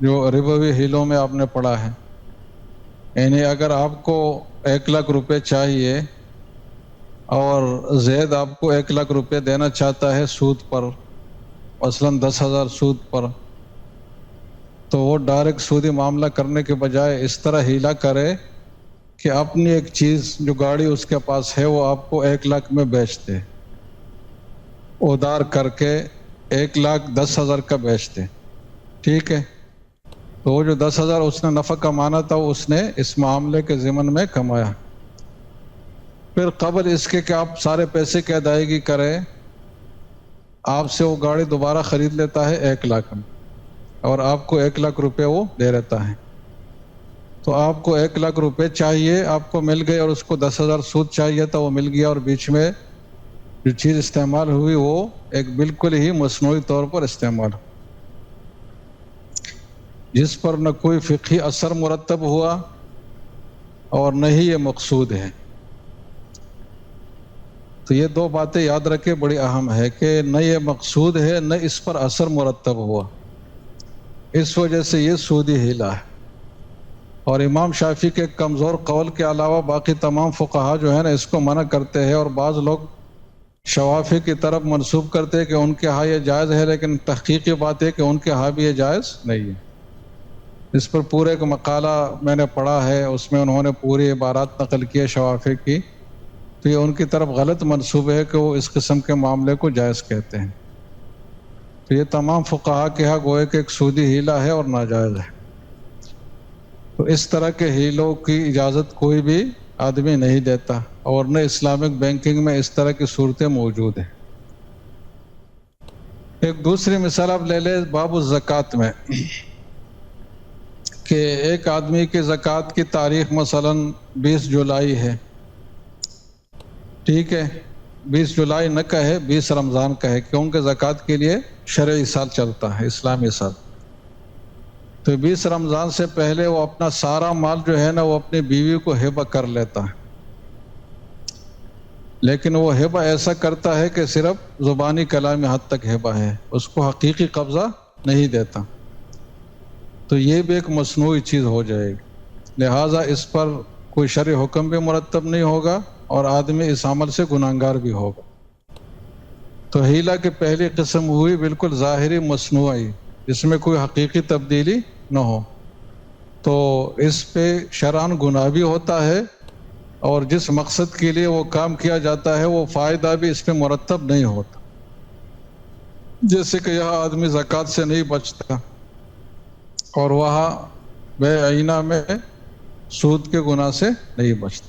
جو ربوی ہیلوں میں آپ نے پڑھا ہے، یعنی اگر آپ کو 1 لاکھ روپے چاہیے اور زید آپ کو 1 لاکھ روپے دینا چاہتا ہے سود پر، مثلاً 10,000 سود پر، تو وہ ڈائریکٹ سودی معاملہ کرنے کے بجائے اس طرح ہیلہ کرے کہ اپنی ایک چیز جو گاڑی اس کے پاس ہے وہ آپ کو 1 لاکھ میں بیچ دے، ادھار کر کے 1,10,000 کا بیچ دے، ٹھیک ہے؟ تو وہ جو 10,000 اس نے نفع کمانا تھا اس نے اس معاملے کے ضمن میں کمایا، پھر قبل اس کے کہ آپ سارے پیسے کی ادائیگی کریں، آپ سے وہ گاڑی دوبارہ خرید لیتا ہے 1,00,000 میں، اور آپ کو 1,00,000 روپے وہ دے رہتا ہے. تو آپ کو 1,00,000 روپے چاہیے، آپ کو مل گئے، اور اس کو 10,000 سود چاہیے تھا، وہ مل گیا، اور بیچ میں جو چیز استعمال ہوئی وہ ایک بالکل ہی مصنوعی طور پر استعمال ہوئی، جس پر نہ کوئی فقہی اثر مرتب ہوا اور نہ ہی یہ مقصود ہے. تو یہ دو باتیں یاد رکھے، بڑی اہم ہے کہ نہ یہ مقصود ہے نہ اس پر اثر مرتب ہوا، اس وجہ سے یہ سودی ہیلا ہے. اور امام شافعی کے کمزور قول کے علاوہ باقی تمام فقہا جو ہے نا اس کو منع کرتے ہیں، اور بعض لوگ شوافی کی طرف منسوب کرتے ہیں کہ ان کے ہاں یہ جائز ہے، لیکن تحقیقی بات ہے کہ ان کے ہاں بھی یہ جائز نہیں ہے. اس پر پورے ایک مقالہ میں نے پڑھا ہے، اس میں انہوں نے پوری عبارات نقل کی ہے شوافی کی، تو یہ ان کی طرف غلط منسوب ہے کہ وہ اس قسم کے معاملے کو جائز کہتے ہیں. تو یہ تمام فقہا کے ہاں گوئے کہ ایک سودی ہیلا ہے اور ناجائز ہے. تو اس طرح کے ہیلوں کی اجازت کوئی بھی آدمی نہیں دیتا، اور نہ اسلامک بینکنگ میں اس طرح کی صورتیں موجود ہیں. ایک دوسری مثال آپ لے لیں باب الزکوٰۃ میں، کہ ایک آدمی کی زکوٰۃ کی تاریخ مثلا 20 جولائی ہے، ٹھیک ہے، 20 جولائی نہ کہے، 20 رمضان کہے، کیونکہ زکوٰۃ کے لیے شرعی سال چلتا ہے، اسلامی سال. تو 20 رمضان سے پہلے وہ اپنا سارا مال جو ہے نا وہ اپنی بیوی کو ہبہ کر لیتا ہے، لیکن وہ ہبہ ایسا کرتا ہے کہ صرف زبانی کلامی حد تک ہبہ ہے، اس کو حقیقی قبضہ نہیں دیتا. تو یہ بھی ایک مصنوعی چیز ہو جائے گی، لہٰذا اس پر کوئی شرعی حکم بھی مرتب نہیں ہوگا، اور آدمی اس عمل سے گناہگار بھی ہوگا. تو ہیلا کی پہلی قسم ہوئی بالکل ظاہری مصنوعی، جس میں کوئی حقیقی تبدیلی نہ ہو، تو اس پہ شرعاً گناہ بھی ہوتا ہے، اور جس مقصد کے لیے وہ کام کیا جاتا ہے وہ فائدہ بھی اس پہ مرتب نہیں ہوتا. جیسے کہ یہاں آدمی زکوٰۃ سے نہیں بچتا، اور وہاں بے عینہ میں سود کے گناہ سے نہیں بچتا.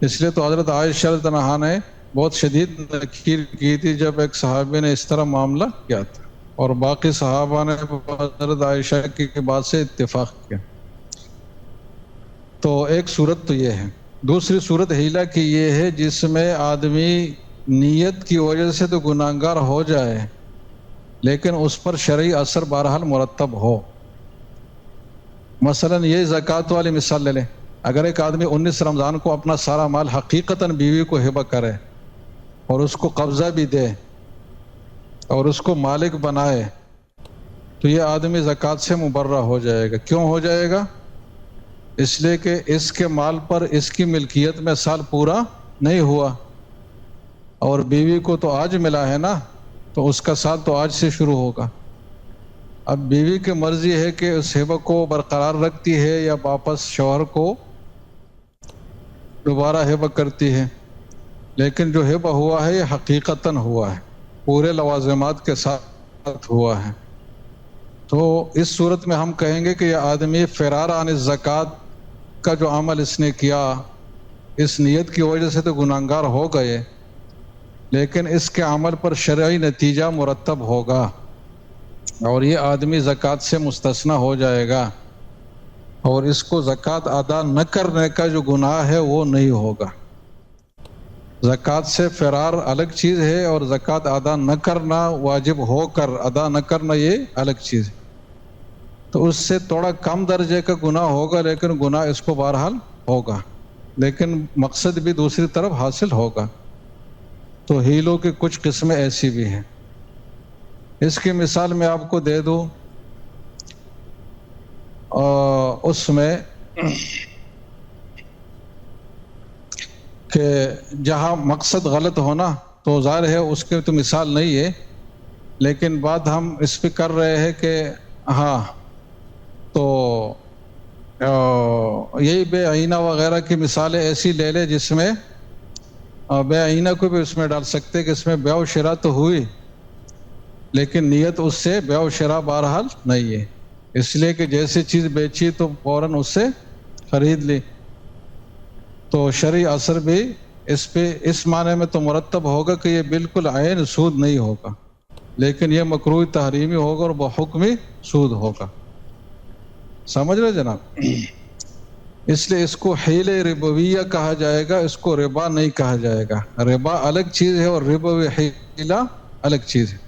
اس لیے تو حضرت عائشہ رضی اللہ عنہا نے بہت شدید نکیر کی تھی جب ایک صحابی نے اس طرح معاملہ کیا تھا، اور باقی صحابہ نے حضرت عائشہ کی بات سے اتفاق کیا. تو ایک صورت تو یہ ہے. دوسری صورت ہیلا کی یہ ہے جس میں آدمی نیت کی وجہ سے تو گناہگار ہو جائے، لیکن اس پر شرعی اثر بہرحال مرتب ہو. مثلا یہ زکوٰۃ والی مثال لے لیں، اگر ایک آدمی 19 رمضان کو اپنا سارا مال حقیقتاً بیوی کو ہبہ کرے، اور اس کو قبضہ بھی دے، اور اس کو مالک بنائے، تو یہ آدمی زکوٰۃ سے مبرہ ہو جائے گا. کیوں ہو جائے گا؟ اس لیے کہ اس کے مال پر اس کی ملکیت میں سال پورا نہیں ہوا، اور بیوی کو تو آج ملا ہے نا، تو اس کا سال تو آج سے شروع ہوگا. اب بیوی کی مرضی ہے کہ اس ہبہ کو برقرار رکھتی ہے یا واپس شوہر کو دوبارہ ہبہ کرتی ہے، لیکن جو ہبہ ہوا ہے یہ حقیقتاً ہوا ہے، پورے لوازمات کے ساتھ ہوا ہے. تو اس صورت میں ہم کہیں گے کہ یہ آدمی فرار عن الزکوٰۃ کا جو عمل اس نے کیا، اس نیت کی وجہ سے تو گناہگار ہو گئے، لیکن اس کے عمل پر شرعی نتیجہ مرتب ہوگا، اور یہ آدمی زکوٰۃ سے مستثنی ہو جائے گا، اور اس کو زکوٰۃ ادا نہ کرنے کا جو گناہ ہے وہ نہیں ہوگا. زکوٰۃ سے فرار الگ چیز ہے، اور زکوٰۃ ادا نہ کرنا، واجب ہو کر ادا نہ کرنا، یہ الگ چیز ہے. تو اس سے تھوڑا کم درجے کا گناہ ہوگا، لیکن گناہ اس کو بہرحال ہوگا، لیکن مقصد بھی دوسری طرف حاصل ہوگا. تو ہیلوں کی کچھ قسمیں ایسی بھی ہیں. اس کی مثال میں آپ کو دے دوں، اس میں کہ جہاں مقصد غلط ہونا تو ظاہر ہے اس کی تو مثال نہیں ہے، لیکن بات ہم اس پہ کر رہے ہیں کہ ہاں تو یہی بے عینہ وغیرہ کی مثالیں ایسی لے لے جس میں بے عینہ کو بھی اس میں ڈال سکتے کہ اس میں بیع و شراء تو ہوئی، لیکن نیت اس سے بیع و شراء بہرحال نہیں ہے، اس لیے کہ جیسی چیز بیچی تو فوراً اس سے خرید لی، تو شرعی اثر بھی اس پہ اس معنی میں تو مرتب ہوگا کہ یہ بالکل عین سود نہیں ہوگا، لیکن یہ مکروہ تحریمی ہوگا اور بحکمی سود ہوگا. سمجھ رہے جناب؟ اس لیے اس کو حیلہ ربویہ کہا جائے گا، اس کو ربا نہیں کہا جائے گا. ربا الگ چیز ہے اور ربوی حیلہ الگ چیز ہے.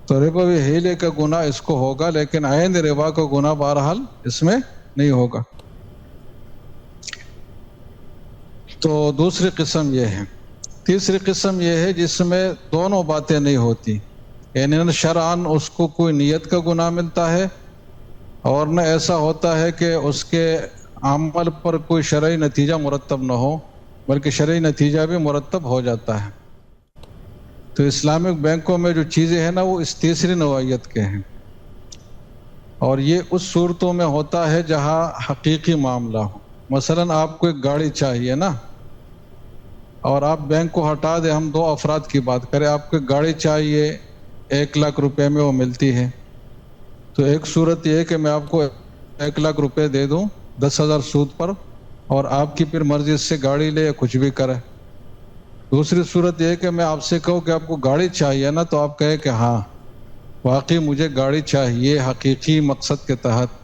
تو ربوی حیلے کا گناہ اس کو ہوگا، لیکن عین ربا کا گناہ بہرحال اس میں نہیں ہوگا. تو دوسری قسم یہ ہے. تیسری قسم یہ ہے جس میں دونوں باتیں نہیں ہوتی، یعنی شرعاً اس کو کوئی نیت کا گناہ ملتا ہے، اور نہ ایسا ہوتا ہے کہ اس کے عمل پر کوئی شرعی نتیجہ مرتب نہ ہو، بلکہ شرعی نتیجہ بھی مرتب ہو جاتا ہے. تو اسلامک بینکوں میں جو چیزیں ہیں نا وہ اس تیسری نوعیت کے ہیں، اور یہ اس صورتوں میں ہوتا ہے جہاں حقیقی معاملہ ہو. مثلا آپ کو ایک گاڑی چاہیے نا، اور آپ بینک کو ہٹا دیں، ہم دو افراد کی بات کریں، آپ کو گاڑی چاہیے 1 لاکھ روپے میں وہ ملتی ہے. تو ایک صورت یہ ہے کہ میں آپ کو 1 لاکھ روپے دے دوں 10,000 سود پر، اور آپ کی پھر مرضی اس سے گاڑی لے یا کچھ بھی کرے. دوسری صورت یہ ہے کہ میں آپ سے کہوں کہ آپ کو گاڑی چاہیے نا، تو آپ کہیں کہ ہاں واقعی مجھے گاڑی چاہیے حقیقی مقصد کے تحت.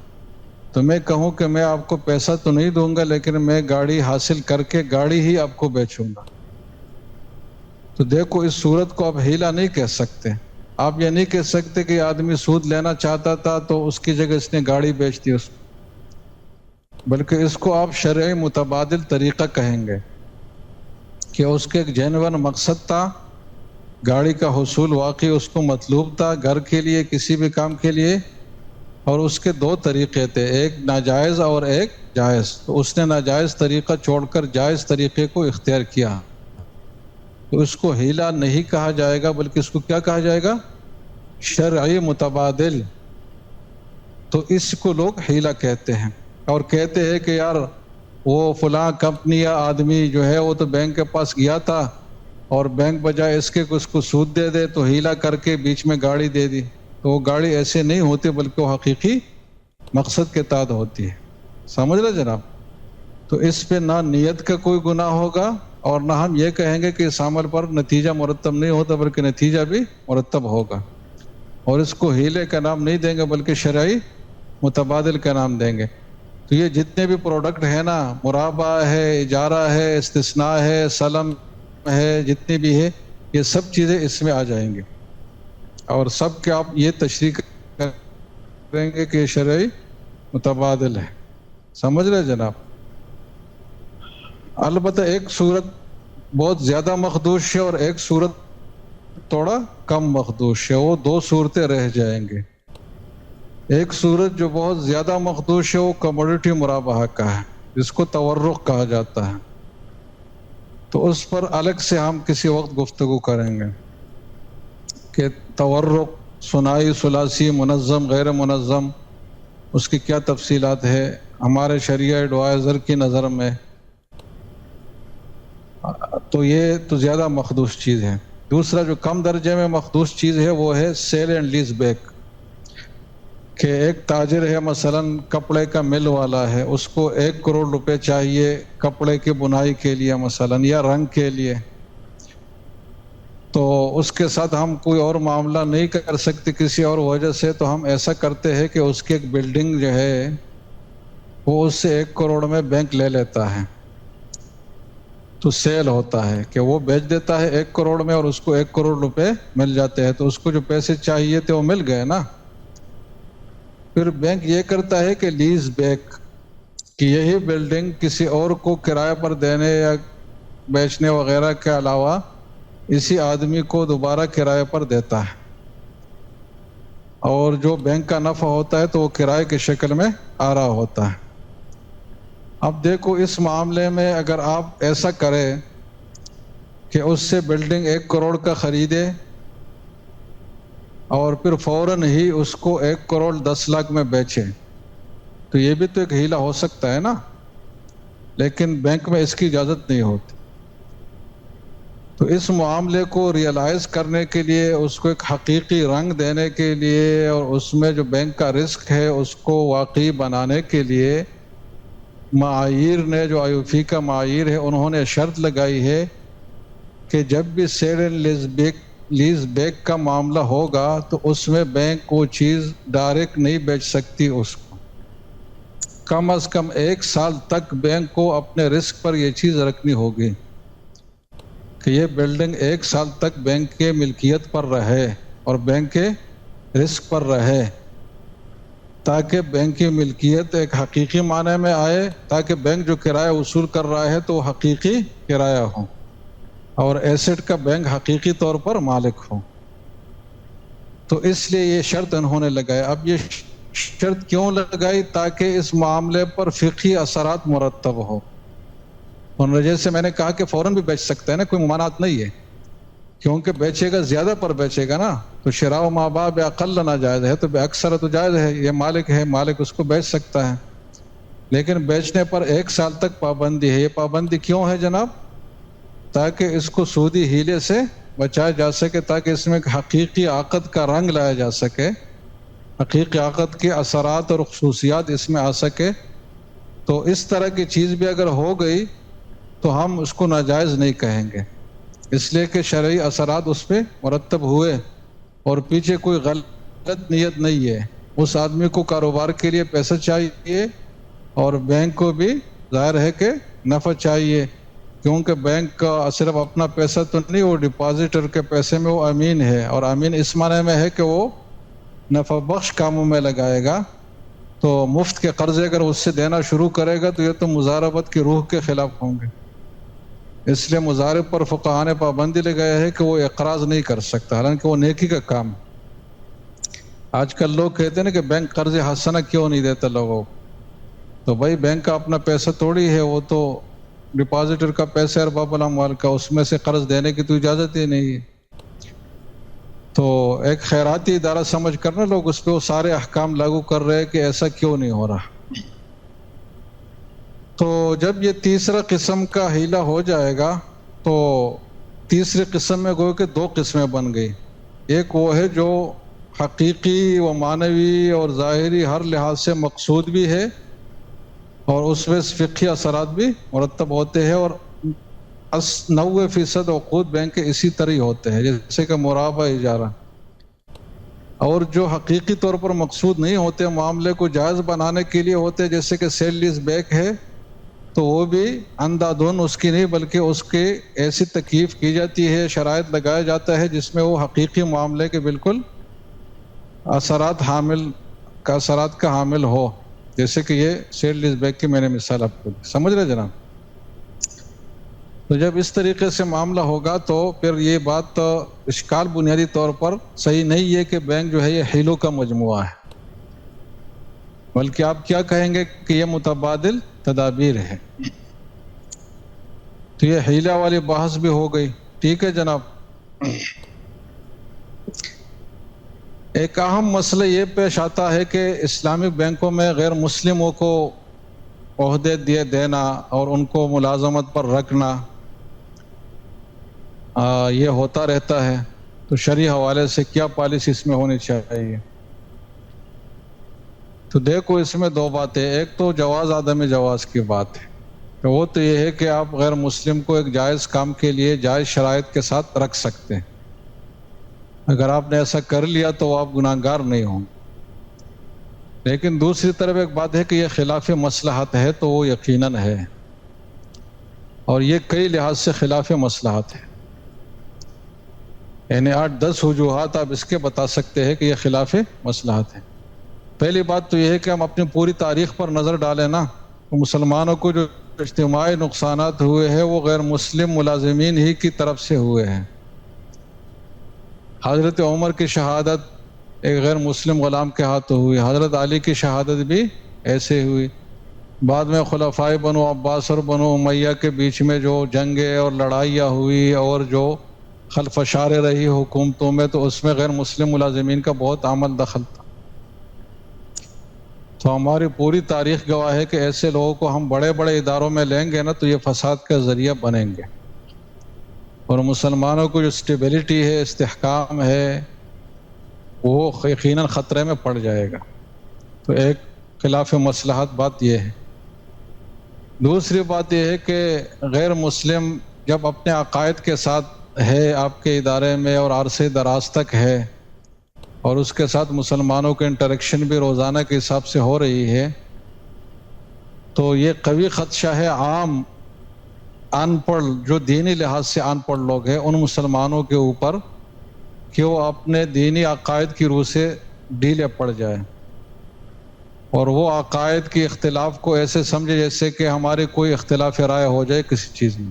تو میں کہوں کہ میں آپ کو پیسہ تو نہیں دوں گا، لیکن میں گاڑی حاصل کر کے گاڑی ہی آپ کو بیچوں گا. تو دیکھو اس صورت کو آپ ہیلا نہیں کہہ سکتے. آپ یہ نہیں کہہ سکتے کہ آدمی سود لینا چاہتا تھا تو اس کی جگہ اس نے گاڑی بیچ دی اس کو، بلکہ اس کو آپ شرعی متبادل طریقہ کہیں گے کہ اس کے ایک جینون مقصد تھا، گاڑی کا حصول واقعی اس کو مطلوب تھا گھر کے لیے کسی بھی کام کے لیے، اور اس کے 2 طریقے تھے، ایک ناجائز اور ایک جائز. تو اس نے ناجائز طریقہ چھوڑ کر جائز طریقے کو اختیار کیا، تو اس کو ہیلا نہیں کہا جائے گا، بلکہ اس کو کیا کہا جائے گا؟ شرعی متبادل. تو اس کو لوگ ہیلا کہتے ہیں، اور کہتے ہیں کہ یار وہ فلاں کمپنی یا آدمی جو ہے وہ تو بینک کے پاس گیا تھا، اور بینک بجائے اس کے اس کو سود دے دے تو ہیلا کر کے بیچ میں گاڑی دے دی. تو وہ گاڑی ایسے نہیں ہوتی، بلکہ وہ حقیقی مقصد کے تحت ہوتی ہے. سمجھ رہے جناب؟ تو اس پہ نہ نیت کا کوئی گناہ ہوگا، اور نہ ہم یہ کہیں گے کہ اس عمل پر نتیجہ مرتب نہیں ہوتا، بلکہ نتیجہ بھی مرتب ہوگا. اور اس کو ہیلے کا نام نہیں دیں گے، بلکہ شرعی متبادل کا نام دیں گے. تو یہ جتنے بھی پروڈکٹ ہیں نا، مرابہ ہے، اجارہ ہے، استثناء ہے، سلم ہے، جتنے بھی ہے، یہ سب چیزیں اس میں آ جائیں گے، اور سب کے آپ یہ تشریح کریں گے کہ شرعی متبادل ہے. سمجھ رہے جناب؟ البتہ ایک صورت بہت زیادہ مخدوش ہے اور ایک صورت تھوڑا کم مخدوش ہے، وہ 2 صورتیں رہ جائیں گے. ایک صورت جو بہت زیادہ مخدوش ہے وہ کموڈیٹی مرابحہ کا ہے، جس کو تورق کہا جاتا ہے. تو اس پر الگ سے ہم کسی وقت گفتگو کریں گے کہ تورق ثنائی، ثلاثی، منظم، غیر منظم، اس کی کیا تفصیلات ہے ہمارے شریعہ ایڈوائزر کی نظر میں. تو یہ تو زیادہ مخدوش چیز ہے. دوسرا جو کم درجے میں مخدوش چیز ہے وہ ہے سیل اینڈ لیز بیک، کہ ایک تاجر ہے مثلا کپڑے کا مل والا ہے، اس کو 1 کروڑ روپے چاہیے کپڑے کی بنائی کے لیے مثلا، یا رنگ کے لیے. تو اس کے ساتھ ہم کوئی اور معاملہ نہیں کر سکتے کسی اور وجہ سے، تو ہم ایسا کرتے ہیں کہ اس کی ایک بلڈنگ جو ہے وہ اس سے 1 کروڑ میں بینک لے لیتا ہے. تو سیل ہوتا ہے کہ وہ بیچ دیتا ہے 1 کروڑ میں، اور اس کو 1 کروڑ روپے مل جاتے ہیں. تو اس کو جو پیسے چاہیے تھے وہ مل گئے نا. پھر بینک یہ کرتا ہے کہ لیز بیک، کہ یہی بلڈنگ کسی اور کو کرایہ پر دینے یا بیچنے وغیرہ کے علاوہ اسی آدمی کو دوبارہ کرایہ پر دیتا ہے، اور جو بینک کا نفع ہوتا ہے تو وہ کرایہ کی شکل میں آ رہا ہوتا ہے. اب دیکھو اس معاملے میں اگر آپ ایسا کریں کہ اس سے بلڈنگ 1 کروڑ کا خریدے اور پھر فوراً ہی اس کو 1 کروڑ 10 لاکھ میں بیچے، تو یہ بھی تو ایک ہیلا ہو سکتا ہے نا، لیکن بینک میں اس کی اجازت نہیں ہوتی. تو اس معاملے کو ریئلائز کرنے کے لیے، اس کو ایک حقیقی رنگ دینے کے لیے، اور اس میں جو بینک کا رسک ہے اس کو واقعی بنانے کے لیے معاyiر نے جو IOP کا معاyiر ہے انہوں نے شرط لگائی ہے کہ جب بھی سیل اینڈ لیز بیک کا معاملہ ہوگا تو اس میں بینک وہ چیز ڈائریکٹ نہیں بیچ سکتی، اس کو کم از کم 1 سال تک بینک کو اپنے رسک پر یہ چیز رکھنی ہوگی کہ یہ بلڈنگ 1 سال تک بینک کے ملکیت پر رہے اور بینک کے رسک پر رہے، تاکہ بینک کی ملکیت ایک حقیقی معنی میں آئے، تاکہ بینک جو کرایہ وصول کر رہا ہے تو وہ حقیقی کرایہ ہو اور ایسٹ کا بینک حقیقی طور پر مالک ہو۔ تو اس لیے یہ شرط انہوں نے لگایا۔ اب یہ شرط کیوں لگائی؟ تاکہ اس معاملے پر فقہی اثرات مرتب ہو، اور جیسے میں نے کہا کہ فوراً بھی بیچ سکتا ہے نا، کوئی ممانعت نہیں ہے، کیونکہ بیچے گا زیادہ پر بیچے گا نا، تو شراء و ما باع باقل ناجائز ہے، تو بے اکثر تو جائز ہے، یہ مالک ہے، مالک اس کو بیچ سکتا ہے، لیکن بیچنے پر 1 سال تک پابندی ہے۔ یہ پابندی کیوں ہے جناب؟ تاکہ اس کو سودی ہیلے سے بچایا جا سکے، تاکہ اس میں ایک حقیقی عقد کا رنگ لایا جا سکے، حقیقی عقد کے اثرات اور خصوصیات اس میں آ سکے۔ تو اس طرح کی چیز بھی اگر ہو گئی تو ہم اس کو ناجائز نہیں کہیں گے، اس لیے کہ شرعی اثرات اس پہ مرتب ہوئے اور پیچھے کوئی غلط نیت نہیں ہے۔ اس آدمی کو کاروبار کے لیے پیسہ چاہیے اور بینک کو بھی ظاہر ہے کہ نفع چاہیے، کیونکہ بینک کا صرف اپنا پیسہ تو نہیں، وہ ڈپازٹر کے پیسے میں وہ امین ہے، اور امین اس معنی میں ہے کہ وہ نفع بخش کاموں میں لگائے گا۔ تو مفت کے قرضے اگر اس سے دینا شروع کرے گا تو یہ تو مضاربت کی روح کے خلاف ہوں گے، اس لیے مضارب پر فقہاء نے پابندی لگایا ہے کہ وہ اقراض نہیں کر سکتا، حالانکہ وہ نیکی کا کام ہے۔ آج کل لوگ کہتے ہیں نا کہ بینک قرض حسنہ کیوں نہیں دیتا لوگوں کو، تو بھائی بینک کا اپنا پیسہ توڑی ہے، وہ تو ڈپازٹر کا پیسہ ہے باب الاموال کا، اس میں سے قرض دینے کی تو اجازت ہی نہیں ہے۔ تو ایک خیراتی ادارہ سمجھ کر نا لوگ اس پہ وہ سارے احکام لاگو کر رہے ہیں کہ ایسا کیوں نہیں ہو رہا۔ تو جب یہ تیسرا قسم کا ہیلہ ہو جائے گا تو تیسری قسم میں گویا کہ 2 قسمیں بن گئی۔ ایک وہ ہے جو حقیقی و معنوی اور ظاہری ہر لحاظ سے مقصود بھی ہے اور اس میں فقہی اثرات بھی مرتب ہوتے ہیں، اور 90% عقود بینک کے اسی طرح ہی ہوتے ہیں، جیسے کہ مرابع اجارہ۔ اور جو حقیقی طور پر مقصود نہیں ہوتے، معاملے کو جائز بنانے کے لیے ہوتے، جیسے کہ سیل لیز بیک ہے، تو وہ بھی اندھادھند اس کی نہیں، بلکہ اس کے ایسی تکیف کی جاتی ہے، شرائط لگایا جاتا ہے جس میں وہ حقیقی معاملے کے بالکل اثرات کا حامل ہو، جیسے کہ یہ سیل لیز بیک کی میں نے مثال آپ کو دی۔ سمجھ رہے جناب؟ تو جب اس طریقے سے معاملہ ہوگا تو پھر یہ بات اشکال بنیادی طور پر صحیح نہیں ہے کہ بینک جو ہے یہ حیلوں کا مجموعہ ہے، بلکہ آپ کیا کہیں گے کہ یہ متبادل تدابیر ہے۔ تو یہ حیلہ والی بحث بھی ہو گئی، ٹھیک ہے جناب۔ ایک اہم مسئلہ یہ پیش آتا ہے کہ اسلامک بینکوں میں غیر مسلموں کو عہدے دینا اور ان کو ملازمت پر رکھنا یہ ہوتا رہتا ہے، تو شرعی حوالے سے کیا پالیسی اس میں ہونی چاہیے؟ تو دیکھو اس میں 2 باتیں، ایک تو جواز عدم جواز کی بات ہے، تو وہ تو یہ ہے کہ آپ غیر مسلم کو ایک جائز کام کے لیے جائز شرائط کے ساتھ رکھ سکتے ہیں، اگر آپ نے ایسا کر لیا تو آپ گناہگار نہیں ہوں۔ لیکن دوسری طرف ایک بات ہے کہ یہ خلاف مصلحت ہے، تو وہ یقیناً ہے، اور یہ کئی لحاظ سے خلاف مصلحت ہے، یعنی 8-10 وجوہات آپ اس کے بتا سکتے ہیں کہ یہ خلاف مصلحت ہے۔ پہلی بات تو یہ ہے کہ ہم اپنی پوری تاریخ پر نظر ڈالیں نا، تو مسلمانوں کو جو اجتماعی نقصانات ہوئے ہیں وہ غیر مسلم ملازمین ہی کی طرف سے ہوئے ہیں۔ حضرت عمر کی شہادت ایک غیر مسلم غلام کے ہاتھوں ہوئی، حضرت علی کی شہادت بھی ایسے ہوئی، بعد میں خلفائے بنو عباس اور بنو امیہ کے بیچ میں جو جنگیں اور لڑائیاں ہوئی اور جو خلفشاریں رہی حکومتوں میں، تو اس میں غیر مسلم ملازمین کا بہت عمل دخل تھا۔ تو ہماری پوری تاریخ گواہ ہے کہ ایسے لوگوں کو ہم بڑے بڑے اداروں میں لیں گے نا تو یہ فساد کا ذریعہ بنیں گے، اور مسلمانوں کو جو اسٹیبلٹی ہے، استحکام ہے، وہ یقیناً خطرے میں پڑ جائے گا۔ تو ایک خلاف مصلحت بات یہ ہے۔ دوسری بات یہ ہے کہ غیر مسلم جب اپنے عقائد کے ساتھ ہے آپ کے ادارے میں اور عرصے دراز تک ہے اور اس کے ساتھ مسلمانوں کے انٹریکشن بھی روزانہ کے حساب سے ہو رہی ہے، تو یہ قوی خدشہ ہے عام ان پڑھ جو دینی لحاظ سے ان پڑھ لوگ ہیں ان مسلمانوں کے اوپر کہ وہ اپنے دینی عقائد کی روح سے ڈھیلے پڑ جائے اور وہ عقائد کی اختلاف کو ایسے سمجھے جیسے کہ ہمارے کوئی اختلاف رائے ہو جائے کسی چیز میں.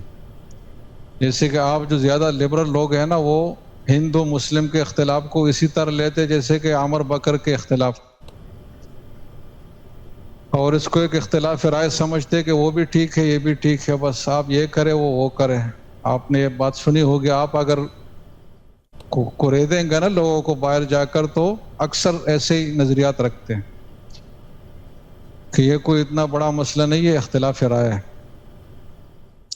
جیسے کہ آپ جو زیادہ لبرل لوگ ہیں نا وہ ہندو مسلم کے اختلاف کو اسی طرح لیتے جیسے کہ عمر بکر کے اختلاف، اور اس کو ایک اختلاف رائے سمجھتے کہ وہ بھی ٹھیک ہے یہ بھی ٹھیک ہے، بس آپ یہ کرے وہ کرے. آپ نے یہ بات سنی ہوگی، آپ اگر کرے دیں گے نا لوگوں کو باہر جا کر تو اکثر ایسے ہی نظریات رکھتے ہیں کہ یہ کوئی اتنا بڑا مسئلہ نہیں ہے، اختلاف رائے ہے،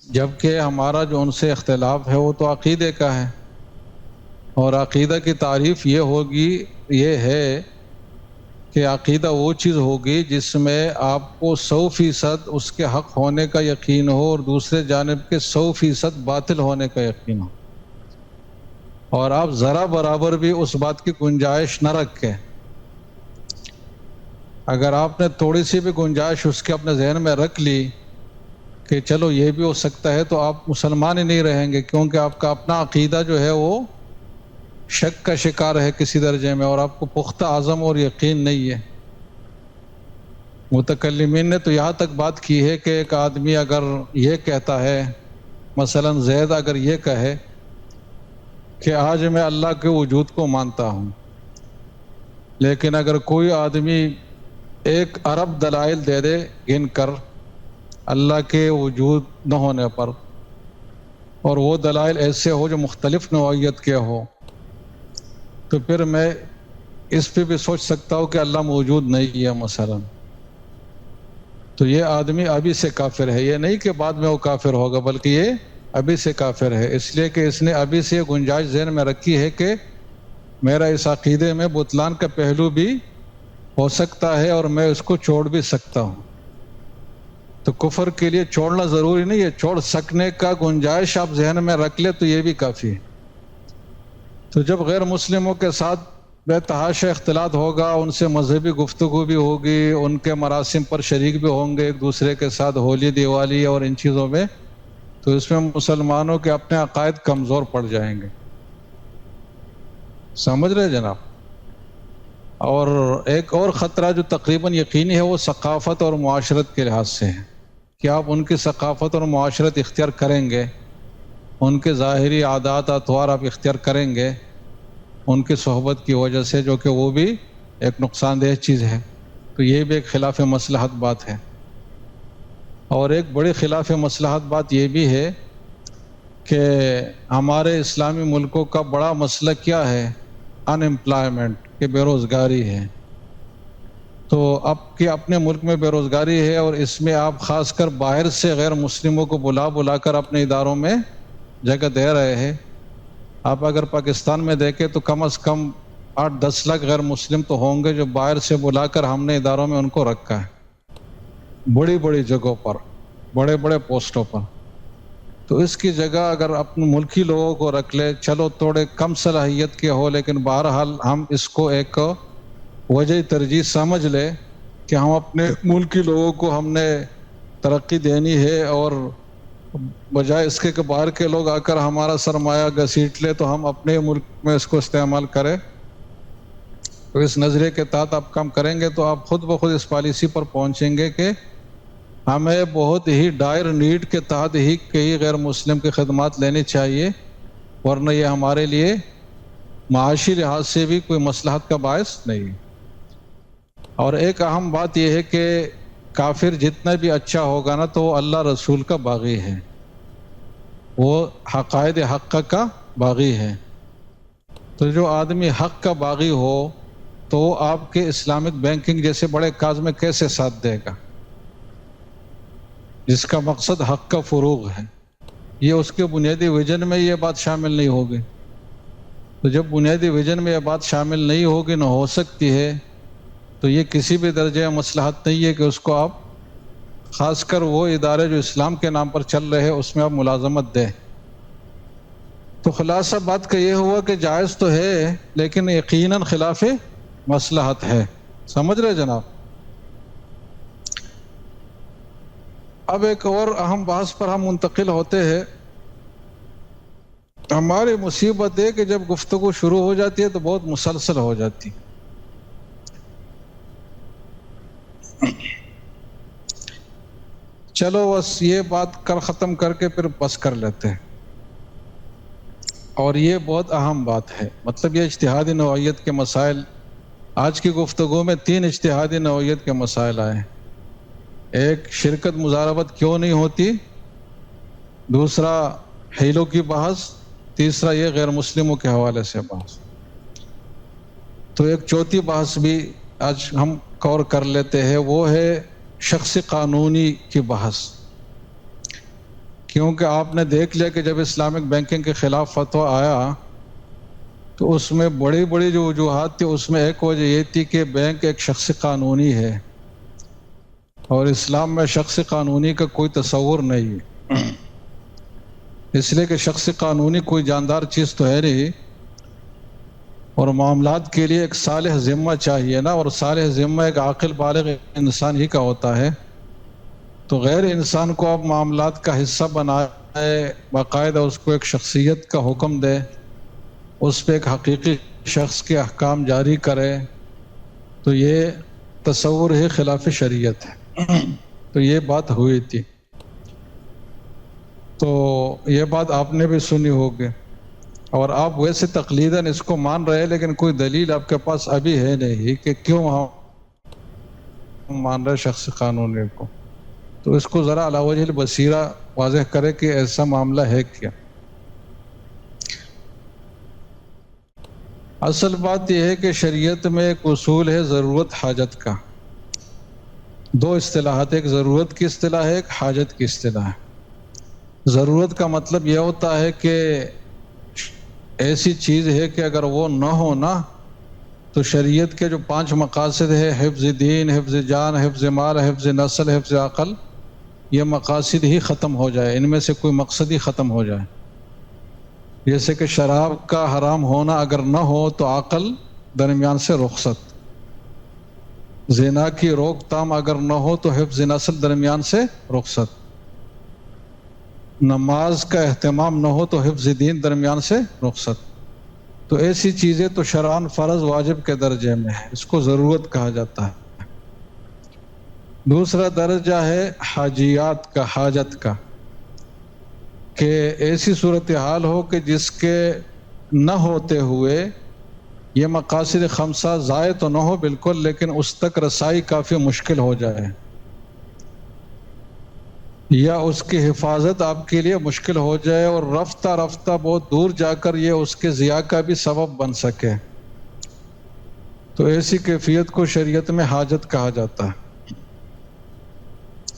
جبکہ ہمارا جو ان سے اختلاف ہے وہ تو عقیدے کا ہے. اور عقیدہ کی تعریف یہ ہوگی، یہ ہے کہ عقیدہ وہ چیز ہوگی جس میں آپ کو 100% اس کے حق ہونے کا یقین ہو اور دوسرے جانب کے 100% باطل ہونے کا یقین ہو، اور آپ ذرا برابر بھی اس بات کی گنجائش نہ رکھیں. اگر آپ نے تھوڑی سی بھی گنجائش اس کے اپنے ذہن میں رکھ لی کہ چلو یہ بھی ہو سکتا ہے، تو آپ مسلمان ہی نہیں رہیں گے، کیونکہ آپ کا اپنا عقیدہ جو ہے وہ شک کا شکار ہے کسی درجے میں اور آپ کو پختہ عزم اور یقین نہیں ہے. متکلمین نے تو یہاں تک بات کی ہے کہ ایک آدمی اگر یہ کہتا ہے، مثلا زید اگر یہ کہے کہ آج میں اللہ کے وجود کو مانتا ہوں، لیکن اگر کوئی آدمی 1 ارب دلائل دے دے گن کر اللہ کے وجود نہ ہونے پر، اور وہ دلائل ایسے ہو جو مختلف نوعیت کے ہو، تو پھر میں اس پہ بھی سوچ سکتا ہوں کہ اللہ موجود نہیں ہے مثلا. تو یہ آدمی ابھی سے کافر ہے، یہ نہیں کہ بعد میں وہ کافر ہوگا، بلکہ یہ ابھی سے کافر ہے، اس لیے کہ اس نے ابھی سے گنجائش ذہن میں رکھی ہے کہ میرا اس عقیدے میں بطلان کا پہلو بھی ہو سکتا ہے اور میں اس کو چھوڑ بھی سکتا ہوں. تو کفر کے لیے چھوڑنا ضروری نہیں ہے، چھوڑ سکنے کا گنجائش آپ ذہن میں رکھ لے تو یہ بھی کافی ہے. تو جب غیر مسلموں کے ساتھ بے تحاشا اختلاط ہوگا، ان سے مذہبی گفتگو بھی ہوگی، ان کے مراسم پر شریک بھی ہوں گے ایک دوسرے کے ساتھ، ہولی دیوالی اور ان چیزوں میں، تو اس میں مسلمانوں کے اپنے عقائد کمزور پڑ جائیں گے. سمجھ رہے جناب؟ اور ایک اور خطرہ جو تقریباً یقینی ہے وہ ثقافت اور معاشرت کے لحاظ سے ہے کہ آپ ان کی ثقافت اور معاشرت اختیار کریں گے، ان کے ظاہری عادات اطوار آپ اختیار کریں گے ان کی صحبت کی وجہ سے، جو کہ وہ بھی ایک نقصان دہ چیز ہے. تو یہ بھی ایک خلاف مصلحت بات ہے. اور ایک بڑی خلاف مصلحت بات یہ بھی ہے کہ ہمارے اسلامی ملکوں کا بڑا مسئلہ کیا ہے؟ ان امپلائمنٹ، کہ بے روزگاری ہے. تو اب کہ اپنے ملک میں بے روزگاری ہے اور اس میں آپ خاص کر باہر سے غیر مسلموں کو بلا کر اپنے اداروں میں جگہ دے رہے ہیں. آپ اگر پاکستان میں دیکھیں تو کم از کم 8-10 لاکھ غیر مسلم تو ہوں گے جو باہر سے بلا کر ہم نے اداروں میں ان کو رکھا ہے، بڑی بڑی جگہوں پر، بڑے بڑے پوسٹوں پر. تو اس کی جگہ اگر اپنے ملکی لوگوں کو رکھ لے، چلو تھوڑے کم صلاحیت کے ہو، لیکن بہرحال ہم اس کو ایک وجہ ترجیح سمجھ لے کہ ہم اپنے ملکی لوگوں کو ہم نے ترقی دینی ہے، اور بجائے اس کے کہ باہر کے لوگ آ کر ہمارا سرمایہ گھسیٹ لے تو ہم اپنے ملک میں اس کو استعمال کریں. تو اس نظریے کے تحت آپ کام کریں گے تو آپ خود بخود اس پالیسی پر پہنچیں گے کہ ہمیں بہت ہی ڈائر نیڈ کے تحت ہی کئی غیر مسلم کی خدمات لینی چاہیے، ورنہ یہ ہمارے لیے معاشی لحاظ سے بھی کوئی مصلحت کا باعث نہیں. اور ایک اہم بات یہ ہے کہ کافر جتنا بھی اچھا ہوگا نا تو وہ اللہ رسول کا باغی ہے، وہ حقائد حق کا باغی ہے. تو جو آدمی حق کا باغی ہو تو وہ آپ کے اسلامک بینکنگ جیسے بڑے کاز میں کیسے ساتھ دے گا، جس کا مقصد حق کا فروغ ہے؟ یہ اس کے بنیادی ویژن میں یہ بات شامل نہیں ہوگی. تو جب بنیادی ویژن میں یہ بات شامل نہیں ہوگی، نہ ہو سکتی ہے، تو یہ کسی بھی درجے مصلحت نہیں ہے کہ اس کو آپ خاص کر وہ ادارے جو اسلام کے نام پر چل رہے ہیں اس میں آپ ملازمت دیں۔ تو خلاصہ بات کا یہ ہوا کہ جائز تو ہے لیکن یقیناً خلاف مصلحت ہے۔ سمجھ رہے جناب؟ اب ایک اور اہم بحث پر ہم منتقل ہوتے ہیں۔ ہماری مصیبت ہے کہ جب گفتگو شروع ہو جاتی ہے تو بہت مسلسل ہو جاتی۔ چلو بس یہ بات ختم کر کے پھر بس کر لیتے ہیں۔ اور یہ بہت اہم بات ہے، مطلب یہ اجتہادی نوعیت کے مسائل، آج کی گفتگو میں 3 اجتہادی نوعیت کے مسائل آئے۔ ایک شرکت مضاربت کیوں نہیں ہوتی، دوسرا حیلوں کی بحث، تیسرا یہ غیر مسلموں کے حوالے سے بحث۔ تو ایک چوتھی بحث بھی آج ہم کور کر لیتے ہیں، وہ ہے شخصی قانونی کی بحث۔ کیونکہ آپ نے دیکھ لیا کہ جب اسلامک بینکنگ کے خلاف فتویٰ آیا تو اس میں بڑی بڑی جو وجوہات تھی اس میں ایک وجہ یہ تھی کہ بینک ایک شخصی قانونی ہے اور اسلام میں شخصی قانونی کا کوئی تصور نہیں ہے، اس لیے کہ شخصی قانونی کوئی جاندار چیز تو ہے نہیں، اور معاملات کے لیے ایک صالح ذمہ چاہیے نا، اور صالح ذمہ ایک عاقل بالغ انسان ہی کا ہوتا ہے۔ تو غیر انسان کو آپ معاملات کا حصہ بنائے، باقاعدہ اس کو ایک شخصیت کا حکم دے، اس پہ ایک حقیقی شخص کے احکام جاری کرے، تو یہ تصور ہی خلاف شریعت ہے۔ تو یہ بات ہوئی تھی، تو یہ بات آپ نے بھی سنی ہوگی، اور آپ ویسے تقلیداً اس کو مان رہے، لیکن کوئی دلیل آپ کے پاس ابھی ہے نہیں کہ کیوں ہم مان رہے شخص قانونی کو۔ تو اس کو ذرا علی وجہ البصیرہ واضح کرے کہ ایسا معاملہ ہے کیا۔ اصل بات یہ ہے کہ شریعت میں ایک اصول ہے ضرورت حاجت کا، 2 اصطلاحات، ایک ضرورت کی اصطلاح ہے، ایک حاجت کی اصطلاح ہے۔ ضرورت کا مطلب یہ ہوتا ہے کہ ایسی چیز ہے کہ اگر وہ نہ ہو نا تو شریعت کے جو 5 مقاصد ہے، حفظ دین، حفظ جان، حفظ مال، حفظ نسل، حفظ عقل، یہ مقاصد ہی ختم ہو جائے، ان میں سے کوئی مقصد ہی ختم ہو جائے۔ جیسے کہ شراب کا حرام ہونا اگر نہ ہو تو عقل درمیان سے رخصت، زنا کی روک تھام اگر نہ ہو تو حفظ نسل درمیان سے رخصت، نماز کا اہتمام نہ ہو تو حفظ دین درمیان سے رخصت۔ تو ایسی چیزیں تو شرعاً فرض واجب کے درجے میں ہے، اس کو ضرورت کہا جاتا ہے۔ دوسرا درجہ ہے حاجیات کا، حاجت کا، کہ ایسی صورتحال ہو کہ جس کے نہ ہوتے ہوئے یہ مقاصد 5 ضائع تو نہ ہو بالکل، لیکن اس تک رسائی کافی مشکل ہو جائے، یا اس کی حفاظت آپ کے لیے مشکل ہو جائے، اور رفتہ رفتہ بہت دور جا کر یہ اس کے ضیاع کا بھی سبب بن سکے، تو ایسی کیفیت کو شریعت میں حاجت کہا جاتا ہے۔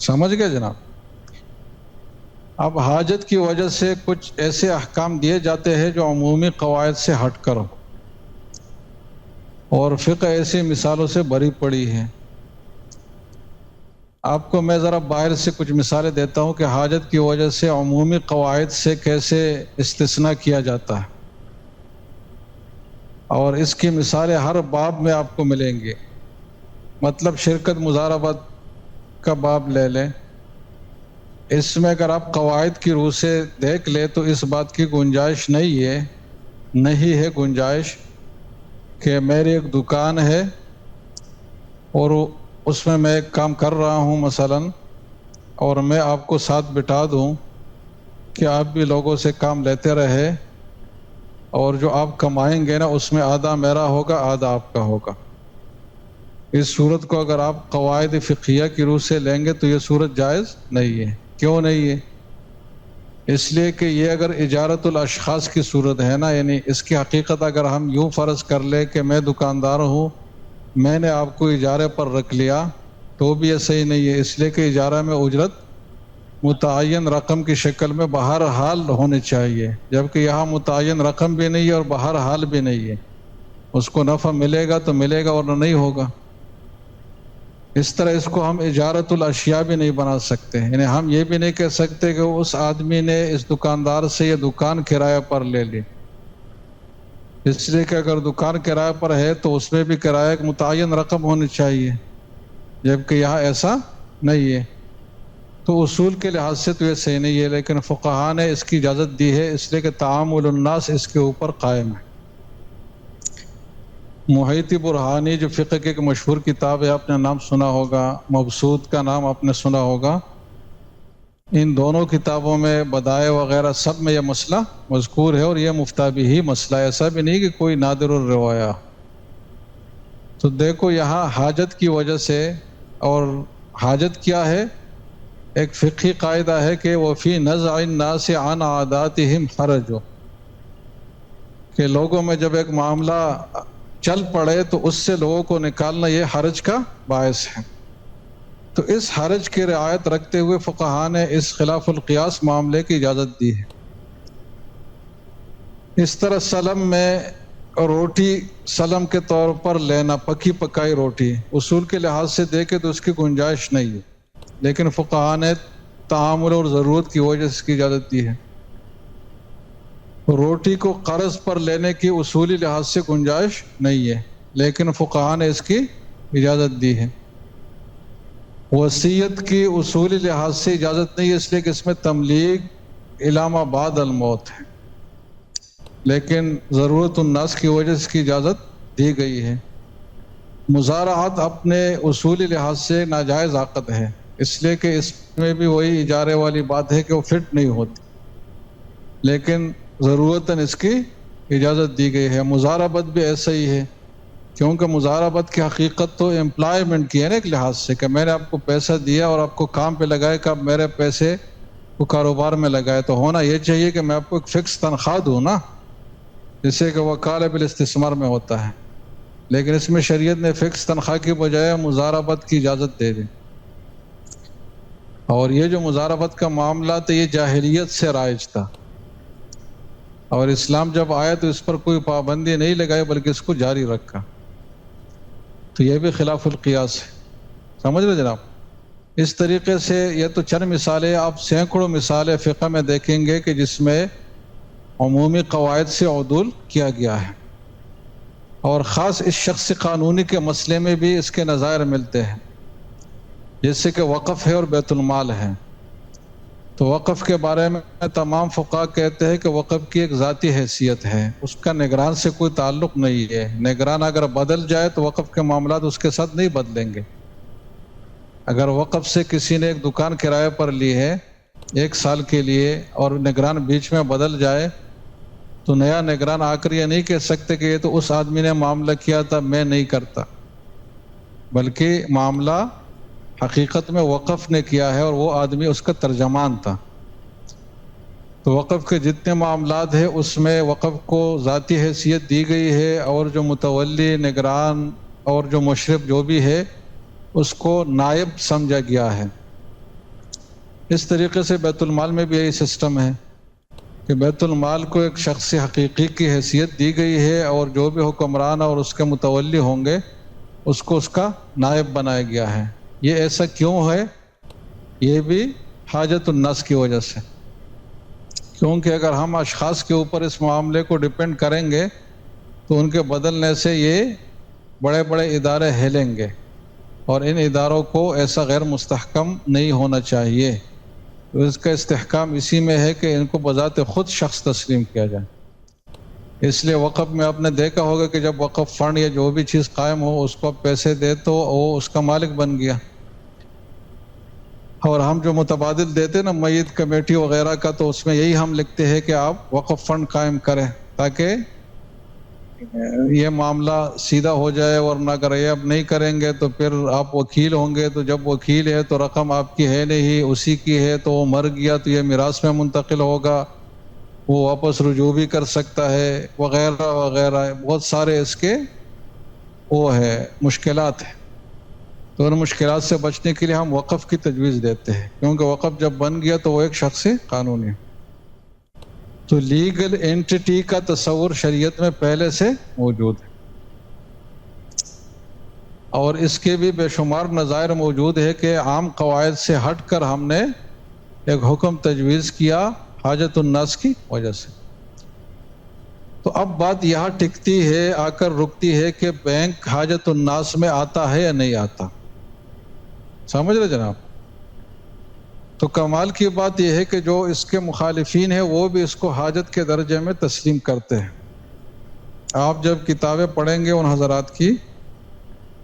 سمجھ گئے جناب؟ اب حاجت کی وجہ سے کچھ ایسے احکام دیے جاتے ہیں جو عمومی قواعد سے ہٹ کر ہو، اور فقہ ایسی مثالوں سے بری پڑی ہے۔ آپ کو میں ذرا باہر سے کچھ مثالیں دیتا ہوں کہ حاجت کی وجہ سے عمومی قواعد سے کیسے استثناء کیا جاتا ہے، اور اس کی مثالیں ہر باب میں آپ کو ملیں گی۔ مطلب شرکت مضاربت کا باب لے لیں، اس میں اگر آپ قواعد کی روح سے دیکھ لیں تو اس بات کی گنجائش نہیں ہے گنجائش کہ میری ایک دکان ہے اور اس میں ایک کام کر رہا ہوں مثلاً، اور میں آپ کو ساتھ بٹھا دوں کہ آپ بھی لوگوں سے کام لیتے رہے، اور جو آپ کمائیں گے نا اس میں آدھا میرا ہوگا آدھا آپ کا ہوگا۔ اس صورت کو اگر آپ قواعد فقہیہ کی روح سے لیں گے تو یہ صورت جائز نہیں ہے۔ کیوں نہیں ہے؟ اس لیے کہ یہ اگر اجارت الاشخاص کی صورت ہے نا، یعنی اس کی حقیقت اگر ہم یوں فرض کر لیں کہ میں دکاندار ہوں، میں نے آپ کو اجارے پر رکھ لیا، تو بھی یہ صحیح نہیں ہے، اس لیے کہ اجارہ میں اجرت متعین رقم کی شکل میں بہرحال ہونی چاہیے، جبکہ یہاں متعین رقم بھی نہیں ہے اور بہرحال بھی نہیں ہے، اس کو نفع ملے گا تو ملے گا ورنہ نہیں ہوگا۔ اس طرح اس کو ہم اجارت الاشیاء بھی نہیں بنا سکتے، یعنی ہم یہ بھی نہیں کہہ سکتے کہ اس آدمی نے اس دکاندار سے یہ دکان کرایہ پر لے لی، اس لیے کہ اگر دکان کرایہ پر ہے تو اس میں بھی کرایہ ایک متعین رقم ہونی چاہیے، جبکہ یہاں ایسا نہیں ہے۔ تو اصول کے لحاظ سے تو یہ صحیح نہیں ہے، لیکن فقہاء نے اس کی اجازت دی ہے، اس لیے کہ تعامل الناس اس کے اوپر قائم ہے۔ محیط برہانی جو فقہ کی ایک مشہور کتاب ہے، آپ نے نام سنا ہوگا، مبسوط کا نام آپ نے سنا ہوگا، ان دونوں کتابوں میں بدائع وغیرہ سب میں یہ مسئلہ مذکور ہے، اور یہ مفتابی ہی مسئلہ ہے، ایسا بھی نہیں کہ کوئی نادر الروایہ۔ تو دیکھو یہاں حاجت کی وجہ سے، اور حاجت کیا ہے؟ ایک فقہی قاعدہ ہے کہ وفی نزع الناس عن عاداتهم حرج، کہ لوگوں میں جب ایک معاملہ چل پڑے تو اس سے لوگوں کو نکالنا یہ حرج کا باعث ہے۔ تو اس حرج کی رعایت رکھتے ہوئے فقہاء نے اس خلاف القیاس معاملے کی اجازت دی ہے۔ اس طرح سلم میں روٹی سلم کے طور پر لینا، پکی پکائی روٹی، اصول کے لحاظ سے دیکھے تو اس کی گنجائش نہیں ہے، لیکن فقہاء نے تعامل اور ضرورت کی وجہ سے اس کی اجازت دی ہے۔ روٹی کو قرض پر لینے کی اصولی لحاظ سے گنجائش نہیں ہے، لیکن فقہاء نے اس کی اجازت دی ہے۔ وصیت کی اصولی لحاظ سے اجازت نہیں ہے، اس لیے کہ اس میں تملیغ الی ما بعد الموت ہے، لیکن ضرورت الناس کی وجہ سے اس کی اجازت دی گئی ہے۔ مزارعات اپنے اصولی لحاظ سے ناجائز عقد ہے، اس لیے کہ اس میں بھی وہی اجارے والی بات ہے کہ وہ فٹ نہیں ہوتی، لیکن ضرورتاً اس کی اجازت دی گئی ہے۔ مزاربت بھی ایسا ہی ہے، کیونکہ مزاربت کی حقیقت تو امپلائمنٹ کی ہے نا، ایک لحاظ سے کہ میں نے آپ کو پیسہ دیا اور آپ کو کام پہ لگائے کہ آپ میرے پیسے کو کاروبار میں لگائے، تو ہونا یہ چاہیے کہ میں آپ کو ایک فکس تنخواہ دوں نا، جسے کہ وکالہ بالاستثمار میں ہوتا ہے، لیکن اس میں شریعت نے فکس تنخواہ کی بجائے مزاربت کی اجازت دے دی۔ اور یہ جو مزاربت کا معاملہ تھا یہ جاہلیت سے رائج تھا، اور اسلام جب آیا تو اس پر کوئی پابندی نہیں لگائی بلکہ اس کو جاری رکھا، تو یہ بھی خلاف القیاس ہے۔ سمجھ رہے جناب؟ اس طریقے سے یہ تو چند مثالیں، آپ سینکڑوں مثالیں فقہ میں دیکھیں گے کہ جس میں عمومی قواعد سے عدول کیا گیا ہے، اور خاص اس شخص قانونی کے مسئلے میں بھی اس کے نظائر ملتے ہیں، جیسے کہ وقف ہے اور بیت المال ہے۔ تو وقف کے بارے میں تمام فقہاء کہتے ہیں کہ وقف کی ایک ذاتی حیثیت ہے، اس کا نگران سے کوئی تعلق نہیں ہے، نگران اگر بدل جائے تو وقف کے معاملات اس کے ساتھ نہیں بدلیں گے۔ اگر وقف سے کسی نے ایک دکان کرایہ پر لی ہے 1 سال کے لیے اور نگران بیچ میں بدل جائے تو نیا نگران آ کر یہ نہیں کہہ سکتے کہ یہ تو اس آدمی نے معاملہ کیا تھا، میں نہیں کرتا، بلکہ معاملہ حقیقت میں وقف نے کیا ہے اور وہ آدمی اس کا ترجمان تھا۔ تو وقف کے جتنے معاملات ہیں اس میں وقف کو ذاتی حیثیت دی گئی ہے، اور جو متولی، نگران اور جو مشرف جو بھی ہے اس کو نائب سمجھا گیا ہے۔ اس طریقے سے بیت المال میں بھی یہی سسٹم ہے کہ بیت المال کو ایک شخص حقیقی کی حیثیت دی گئی ہے، اور جو بھی حکمران اور اس کے متولی ہوں گے اس کو اس کا نائب بنایا گیا ہے۔ یہ ایسا کیوں ہے؟ یہ بھی حاجت الناس کی وجہ سے، کیونکہ اگر ہم اشخاص کے اوپر اس معاملے کو ڈیپینڈ کریں گے تو ان کے بدلنے سے یہ بڑے بڑے ادارے ہلیں گے، اور ان اداروں کو ایسا غیر مستحکم نہیں ہونا چاہیے۔ تو اس کا استحکام اسی میں ہے کہ ان کو بذات خود شخص تسلیم کیا جائے۔ اس لیے وقف میں آپ نے دیکھا ہوگا کہ جب وقف فنڈ یا جو بھی چیز قائم ہو اس کو آپ پیسے دے تو وہ اس کا مالک بن گیا، اور ہم جو متبادل دیتے نا میت کمیٹی وغیرہ کا، تو اس میں یہی ہم لکھتے ہیں کہ آپ وقف فنڈ قائم کریں تاکہ یہ معاملہ سیدھا ہو جائے، ورنہ اگر یہ اب نہیں کریں گے تو پھر آپ وکیل ہوں گے، تو جب وکیل ہے تو رقم آپ کی ہے نہیں، اسی کی ہے، تو وہ مر گیا تو یہ میراث میں منتقل ہوگا، وہ واپس رجوع بھی کر سکتا ہے وغیرہ وغیرہ، بہت سارے اس کے وہ ہے مشکلات ہیں۔ تو ان مشکلات سے بچنے کے لیے ہم وقف کی تجویز دیتے ہیں، کیونکہ وقف جب بن گیا تو وہ ایک شخص قانونی ہے۔ تو لیگل اینٹی کا تصور شریعت میں پہلے سے موجود ہے۔ اور اس کے بھی بے شمار نظائر موجود ہے کہ عام قواعد سے ہٹ کر ہم نے ایک حکم تجویز کیا حاجت الناس کی وجہ سے۔ تو اب بات یہاں ٹکتی ہے، آ کر رکتی ہے کہ بینک حاجت الناس میں آتا ہے یا نہیں آتا، سمجھ رہے جناب؟ تو کمال کی بات یہ ہے کہ جو اس کے مخالفین ہیں وہ بھی اس کو حاجت کے درجے میں تسلیم کرتے ہیں۔ آپ جب کتابیں پڑھیں گے ان حضرات کی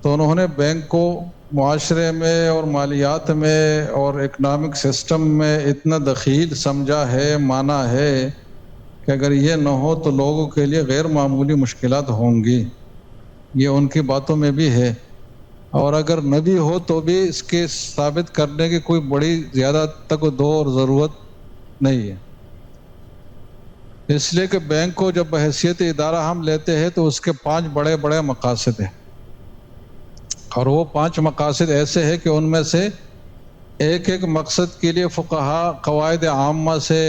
تو انہوں نے بینک کو معاشرے میں اور مالیات میں اور اکنامک سسٹم میں اتنا دخیل سمجھا ہے، مانا ہے کہ اگر یہ نہ ہو تو لوگوں کے لیے غیر معمولی مشکلات ہوں گی، یہ ان کی باتوں میں بھی ہے۔ اور اگر نہ بھی ہو تو بھی اس کے ثابت کرنے کی کوئی بڑی زیادہ تک و دو اور ضرورت نہیں ہے، اس لیے کہ بینک کو جب بحیثیت ادارہ ہم لیتے ہیں تو اس کے 5 بڑے بڑے مقاصد ہیں، اور وہ 5 مقاصد ایسے ہیں کہ ان میں سے ایک ایک مقصد کے لیے فقہا قواعد عامہ سے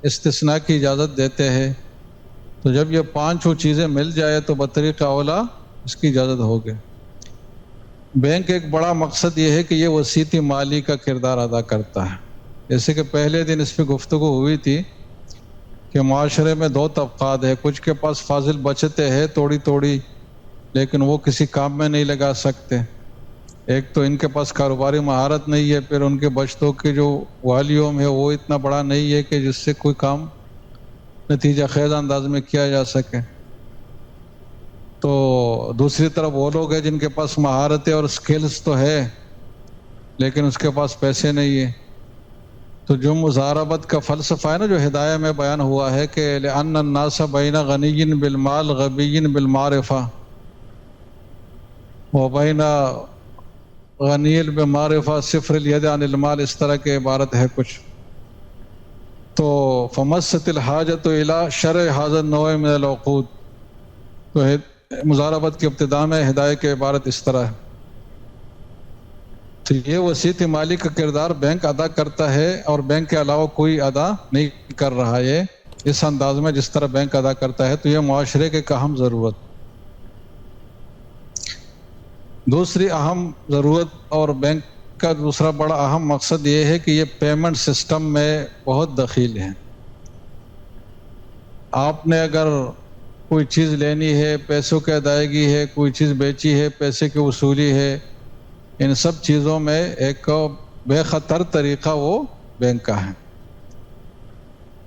استثناء کی اجازت دیتے ہیں۔ تو جب یہ 5 چیزیں مل جائے تو بطریق اولا اس کی اجازت ہوگی۔ بینک ایک بڑا مقصد یہ ہے کہ یہ وسیطی مالی کا کردار ادا کرتا ہے، جیسے کہ پہلے دن اس پہ گفتگو ہوئی تھی کہ معاشرے میں 2 طبقات ہیں، کچھ کے پاس فاضل بچتیں ہیں توڑی توڑی لیکن وہ کسی کام میں نہیں لگا سکتے، ایک تو ان کے پاس کاروباری مہارت نہیں ہے، پھر ان کے بچتوں کے جو والیوم ہے وہ اتنا بڑا نہیں ہے کہ جس سے کوئی کام نتیجہ خیز انداز میں کیا جا سکے۔ تو دوسری طرف وہ لوگ ہیں جن کے پاس مہارتیں اور سکلز تو ہے لیکن اس کے پاس پیسے نہیں ہیں۔ تو جو مضاربت کا فلسفہ ہے نا جو ہدایہ میں بیان ہوا ہے کہ لأن الناس بین غنی بالمال غبی بالمعرفہ وبین غنی بالمعرفہ صفر الید عن المال، اس طرح کی عبارت ہے کچھ۔ تو فمست الحاجت الی شرع ھذا النوع من العقود، تو مضاربت کی ابتداء میں ہدایت کی عبارت اس طرح ہے۔ تو یہ وسیط مالی کا کردار بینک ادا کرتا ہے اور بینک کے علاوہ کوئی ادا نہیں کر رہا ہے اس انداز میں جس طرح بینک ادا کرتا ہے، تو یہ معاشرے کے اہم ضرورت۔ دوسری اہم ضرورت اور بینک کا دوسرا بڑا اہم مقصد یہ ہے کہ یہ پیمنٹ سسٹم میں بہت دخیل ہے۔ آپ نے اگر کوئی چیز لینی ہے، پیسوں کی ادائیگی ہے، کوئی چیز بیچی ہے، پیسے کی وصولی ہے، ان سب چیزوں میں ایک بے خطر طریقہ وہ بینک کا ہے۔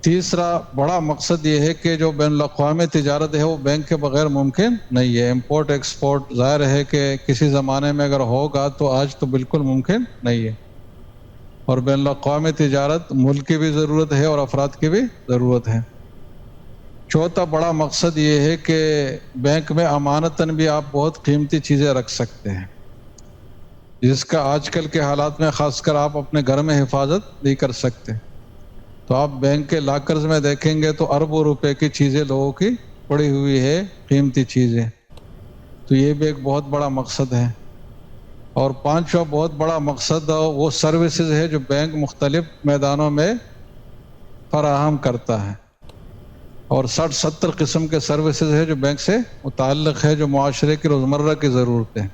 تیسرا بڑا مقصد یہ ہے کہ جو بین الاقوامی تجارت ہے وہ بینک کے بغیر ممکن نہیں ہے۔ امپورٹ ایکسپورٹ ظاہر ہے کہ کسی زمانے میں اگر ہوگا تو آج تو بالکل ممکن نہیں ہے، اور بین الاقوامی تجارت ملک کی بھی ضرورت ہے اور افراد کی بھی ضرورت ہے۔ چوتھا بڑا مقصد یہ ہے کہ بینک میں امانتاً بھی آپ بہت قیمتی چیزیں رکھ سکتے ہیں، جس کا آج کل کے حالات میں خاص کر آپ اپنے گھر میں حفاظت نہیں کر سکتے۔ تو آپ بینک کے لاکرز میں دیکھیں گے تو اربوں روپے کی چیزیں لوگوں کی پڑی ہوئی ہے، قیمتی چیزیں۔ تو یہ بھی ایک بہت بڑا مقصد ہے۔ اور پانچواں بہت بڑا مقصد وہ سروسز ہے جو بینک مختلف میدانوں میں فراہم کرتا ہے، اور 60-70 قسم کے سروسز ہے جو بینک سے متعلق ہے، جو معاشرے کی روزمرہ کی ضرورتیں۔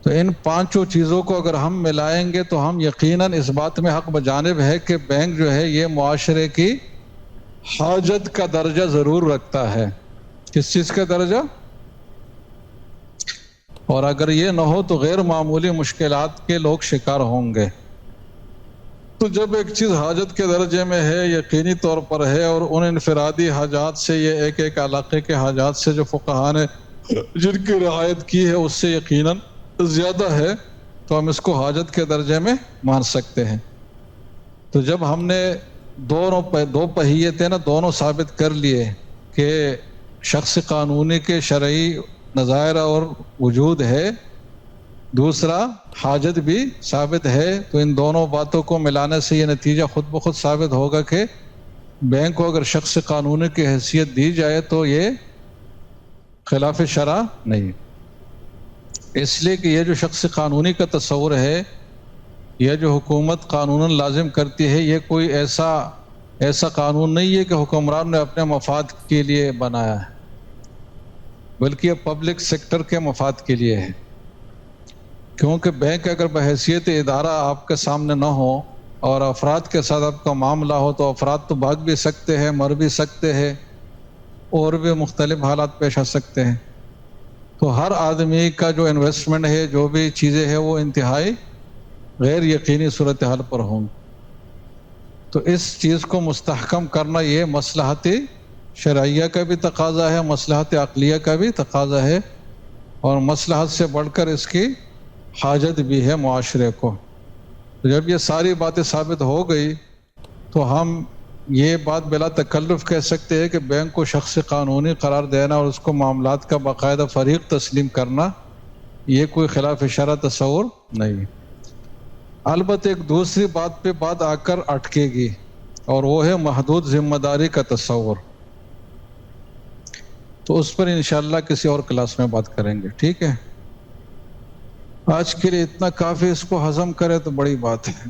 تو ان 5 چیزوں کو اگر ہم ملائیں گے تو ہم یقیناً اس بات میں حق بجانب ہے کہ بینک جو ہے یہ معاشرے کی حاجت کا درجہ ضرور رکھتا ہے۔ کس چیز کا درجہ؟ اور اگر یہ نہ ہو تو غیر معمولی مشکلات کے لوگ شکار ہوں گے۔ تو جب ایک چیز حاجت کے درجے میں ہے، یقینی طور پر ہے، اور ان انفرادی حاجات سے، یہ ایک ایک علاقے کے حاجات سے جو فقہاء نے جن کی رعایت کی ہے اس سے یقیناً زیادہ ہے، تو ہم اس کو حاجت کے درجے میں مان سکتے ہیں۔ تو جب ہم نے دو پہیے تھے نا، دونوں ثابت کر لیے کہ شخص قانونی کے شرعی نظائر اور وجود ہے، دوسرا حاجت بھی ثابت ہے، تو ان دونوں باتوں کو ملانے سے یہ نتیجہ خود بخود ثابت ہوگا کہ بینک کو اگر شخص قانونی کی حیثیت دی جائے تو یہ خلاف شرع نہیں، اس لیے کہ یہ جو شخص قانونی کا تصور ہے، یہ جو حکومت قانون لازم کرتی ہے، یہ کوئی ایسا قانون نہیں ہے کہ حکمران نے اپنے مفاد کے لیے بنایا ہے، بلکہ یہ پبلک سیکٹر کے مفاد کے لیے ہے۔ کیونکہ بینک اگر بحیثیت ادارہ آپ کے سامنے نہ ہو اور افراد کے ساتھ آپ کا معاملہ ہو تو افراد تو بھاگ بھی سکتے ہیں، مر بھی سکتے ہیں، اور بھی مختلف حالات پیش آ سکتے ہیں. تو ہر آدمی کا جو انویسٹمنٹ ہے، جو بھی چیزیں ہیں، وہ انتہائی غیر یقینی صورتحال پر ہوں. تو اس چیز کو مستحکم کرنا یہ مصلحت شرعیہ کا بھی تقاضا ہے، مصلحت عقلیہ کا بھی تقاضا ہے، اور مصلحت سے بڑھ کر اس کی حاجت بھی ہے معاشرے کو. تو جب یہ ساری باتیں ثابت ہو گئی تو ہم یہ بات بلا تکلف کہہ سکتے ہیں کہ بینک کو شخص قانونی قرار دینا اور اس کو معاملات کا باقاعدہ فریق تسلیم کرنا یہ کوئی خلاف شرع تصور نہیں. البتہ ایک دوسری بات پہ بات آ کر اٹکے گی، اور وہ ہے محدود ذمہ داری کا تصور. تو اس پر انشاءاللہ کسی اور کلاس میں بات کریں گے. ٹھیک ہے، آج کے لیے اتنا کافی، اس کو ہضم کرے تو بڑی بات ہے.